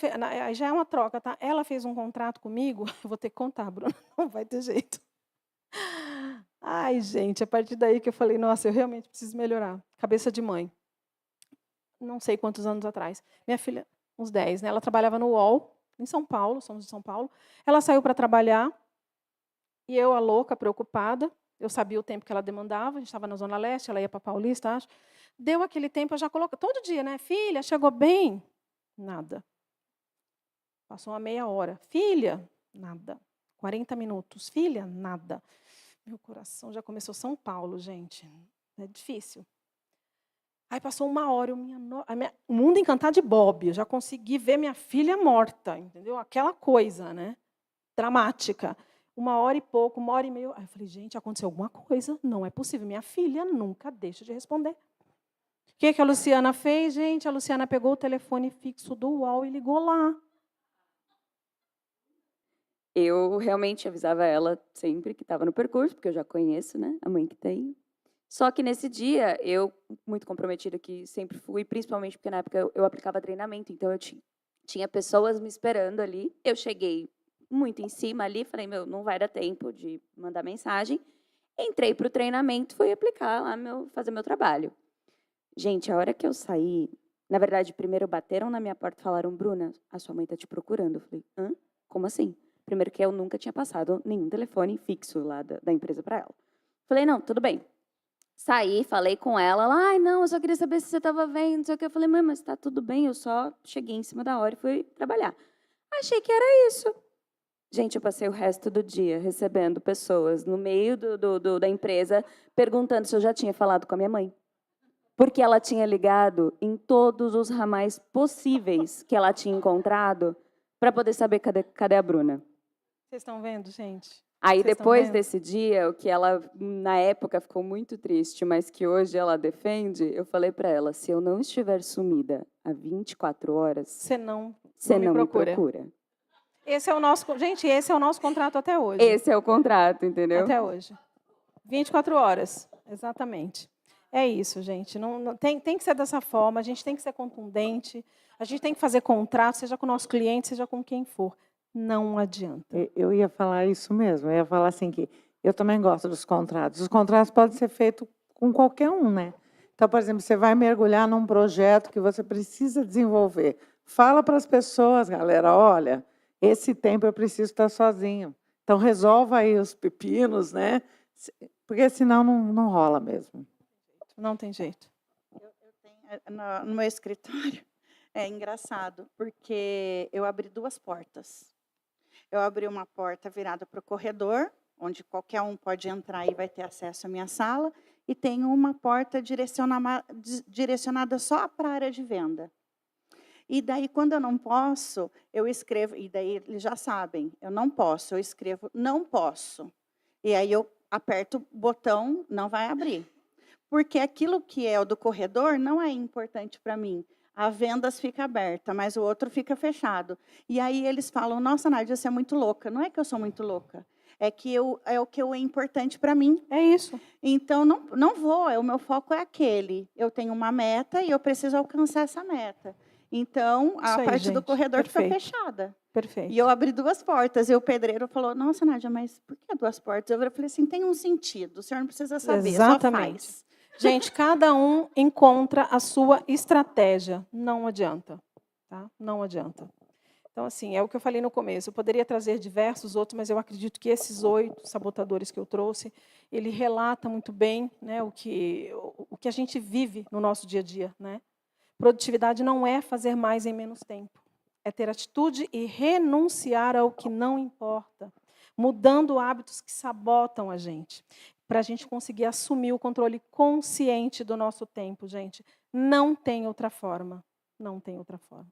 A: já é uma troca, tá? Ela fez um contrato comigo, eu vou ter que contar, Bruna, não vai ter jeito. Ai, gente, a partir daí que eu falei, nossa, eu realmente preciso melhorar. Cabeça de mãe. Não sei quantos anos atrás. Minha filha, uns 10, né? Ela trabalhava no UOL, em São Paulo, somos de São Paulo. Ela saiu para trabalhar e eu, a louca, preocupada, eu sabia o tempo que ela demandava, a gente estava na Zona Leste, ela ia para Paulista, acho. Deu aquele tempo, eu já coloco, todo dia, né? Filha, chegou bem? Nada. Passou uma meia hora. Filha, nada. 40 minutos. Filha, nada. Meu coração já começou São Paulo, gente. É difícil. Aí passou uma hora, o mundo encantado de Bob. Eu já consegui ver minha filha morta, entendeu? Aquela coisa, né? Dramática. 1 hora e pouco, 1 hora e meia. Aí eu falei, gente, aconteceu alguma coisa. Não é possível. Minha filha nunca deixa de responder. O que a Luciana fez, gente? A Luciana pegou o telefone fixo do UOL e ligou lá.
E: Eu realmente avisava ela sempre que estava no percurso, porque eu já conheço, né, a mãe que tenho. Só que nesse dia, eu, muito comprometida que sempre fui, principalmente porque na época eu aplicava treinamento, então eu tinha pessoas me esperando ali. Eu cheguei muito em cima ali, falei, meu, não vai dar tempo de mandar mensagem. Entrei para o treinamento, fui aplicar lá, fazer meu trabalho. Gente, a hora que eu saí, na verdade, primeiro bateram na minha porta e falaram, Bruna, a sua mãe está te procurando. Eu falei, hã? Como assim? Primeiro que eu nunca tinha passado nenhum telefone fixo lá da empresa para ela. Falei, não, tudo bem. Saí, falei com ela, ai, não, eu só queria saber se você estava vendo, não sei o que. Eu falei, mãe, mas está tudo bem, eu só cheguei em cima da hora e fui trabalhar. Achei que era isso. Gente, eu passei o resto do dia recebendo pessoas no meio da empresa perguntando se eu já tinha falado com a minha mãe. Porque ela tinha ligado em todos os ramais possíveis que ela tinha encontrado para poder saber cadê a Bruna.
A: Vocês estão vendo, gente?
E: Aí,
A: Vocês
E: depois desse dia, o que ela, na época, ficou muito triste, mas que hoje ela defende, eu falei para ela, se eu não estiver sumida há 24 horas,
A: você não
E: me procura.
A: Esse é o nosso, gente, esse é o nosso contrato até hoje.
E: Esse é o contrato, entendeu?
A: Até hoje. 24 horas, exatamente. É isso, gente. Tem que ser dessa forma, a gente tem que ser contundente, a gente tem que fazer contrato, seja com o nosso cliente, seja com quem for. Não adianta.
F: Eu ia falar isso mesmo, eu ia falar assim que eu também gosto dos contratos. Os contratos podem ser feitos com qualquer um, né? Então, por exemplo, você vai mergulhar num projeto que você precisa desenvolver. Fala para as pessoas, galera, olha, esse tempo eu preciso estar sozinho. Então, resolva aí os pepinos, né? Porque senão não rola mesmo.
A: Não tem jeito.
D: Eu tenho, no meu escritório, é engraçado, porque eu abri 2 portas. Eu abri uma porta virada para o corredor, onde qualquer um pode entrar e vai ter acesso à minha sala, e tenho uma porta direcionada só para a área de venda. E daí, quando eu não posso, eu escrevo, e daí eles já sabem, eu não posso, eu escrevo não posso. E aí eu aperto o botão, não vai abrir. Porque aquilo que é o do corredor não é importante para mim. A vendas fica aberta, mas o outro fica fechado. E aí eles falam, nossa, Nádia, você é muito louca. Não é que eu sou muito louca. É que é o que é importante para mim.
A: É isso.
D: Então, não vou. O meu foco é aquele. Eu tenho uma meta e eu preciso alcançar essa meta. Então, a parte do corredor fica fechada.
A: Perfeito.
D: E eu abri 2 portas. E o pedreiro falou, nossa, Nádia, mas por que 2 portas? Eu falei assim, tem um sentido. O senhor não precisa saber,
A: exatamente.
D: Só faz.
A: Gente, cada um encontra a sua estratégia. Não adianta. Tá? Não adianta. Então, assim, é o que eu falei no começo. Eu poderia trazer diversos outros, mas eu acredito que esses 8 sabotadores que eu trouxe, ele relata muito bem, né, o que a gente vive no nosso dia a dia. Né? Produtividade não é fazer mais em menos tempo. É ter atitude e renunciar ao que não importa, mudando hábitos que sabotam a gente, para a gente conseguir assumir o controle consciente do nosso tempo, gente. Não tem outra forma. Não tem outra forma.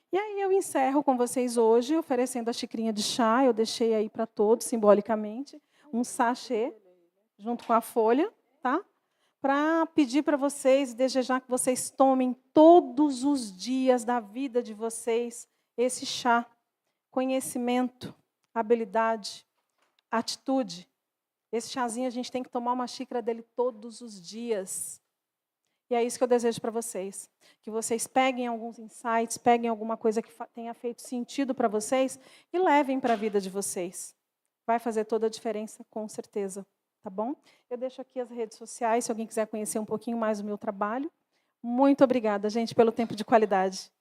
A: E aí eu encerro com vocês hoje, oferecendo a xicrinha de chá. Eu deixei aí para todos, simbolicamente, um sachê, junto com a folha, tá? Para pedir para vocês, desejar que vocês tomem todos os dias da vida de vocês esse chá. Conhecimento, habilidade, atitude, Esse chazinho a gente tem que tomar uma xícara dele todos os dias. E é isso que eu desejo para vocês. Que vocês peguem alguns insights, peguem alguma coisa que tenha feito sentido para vocês e levem para a vida de vocês. Vai fazer toda a diferença, com certeza. Tá bom? Eu deixo aqui as redes sociais, se alguém quiser conhecer um pouquinho mais o meu trabalho. Muito obrigada, gente, pelo tempo de qualidade.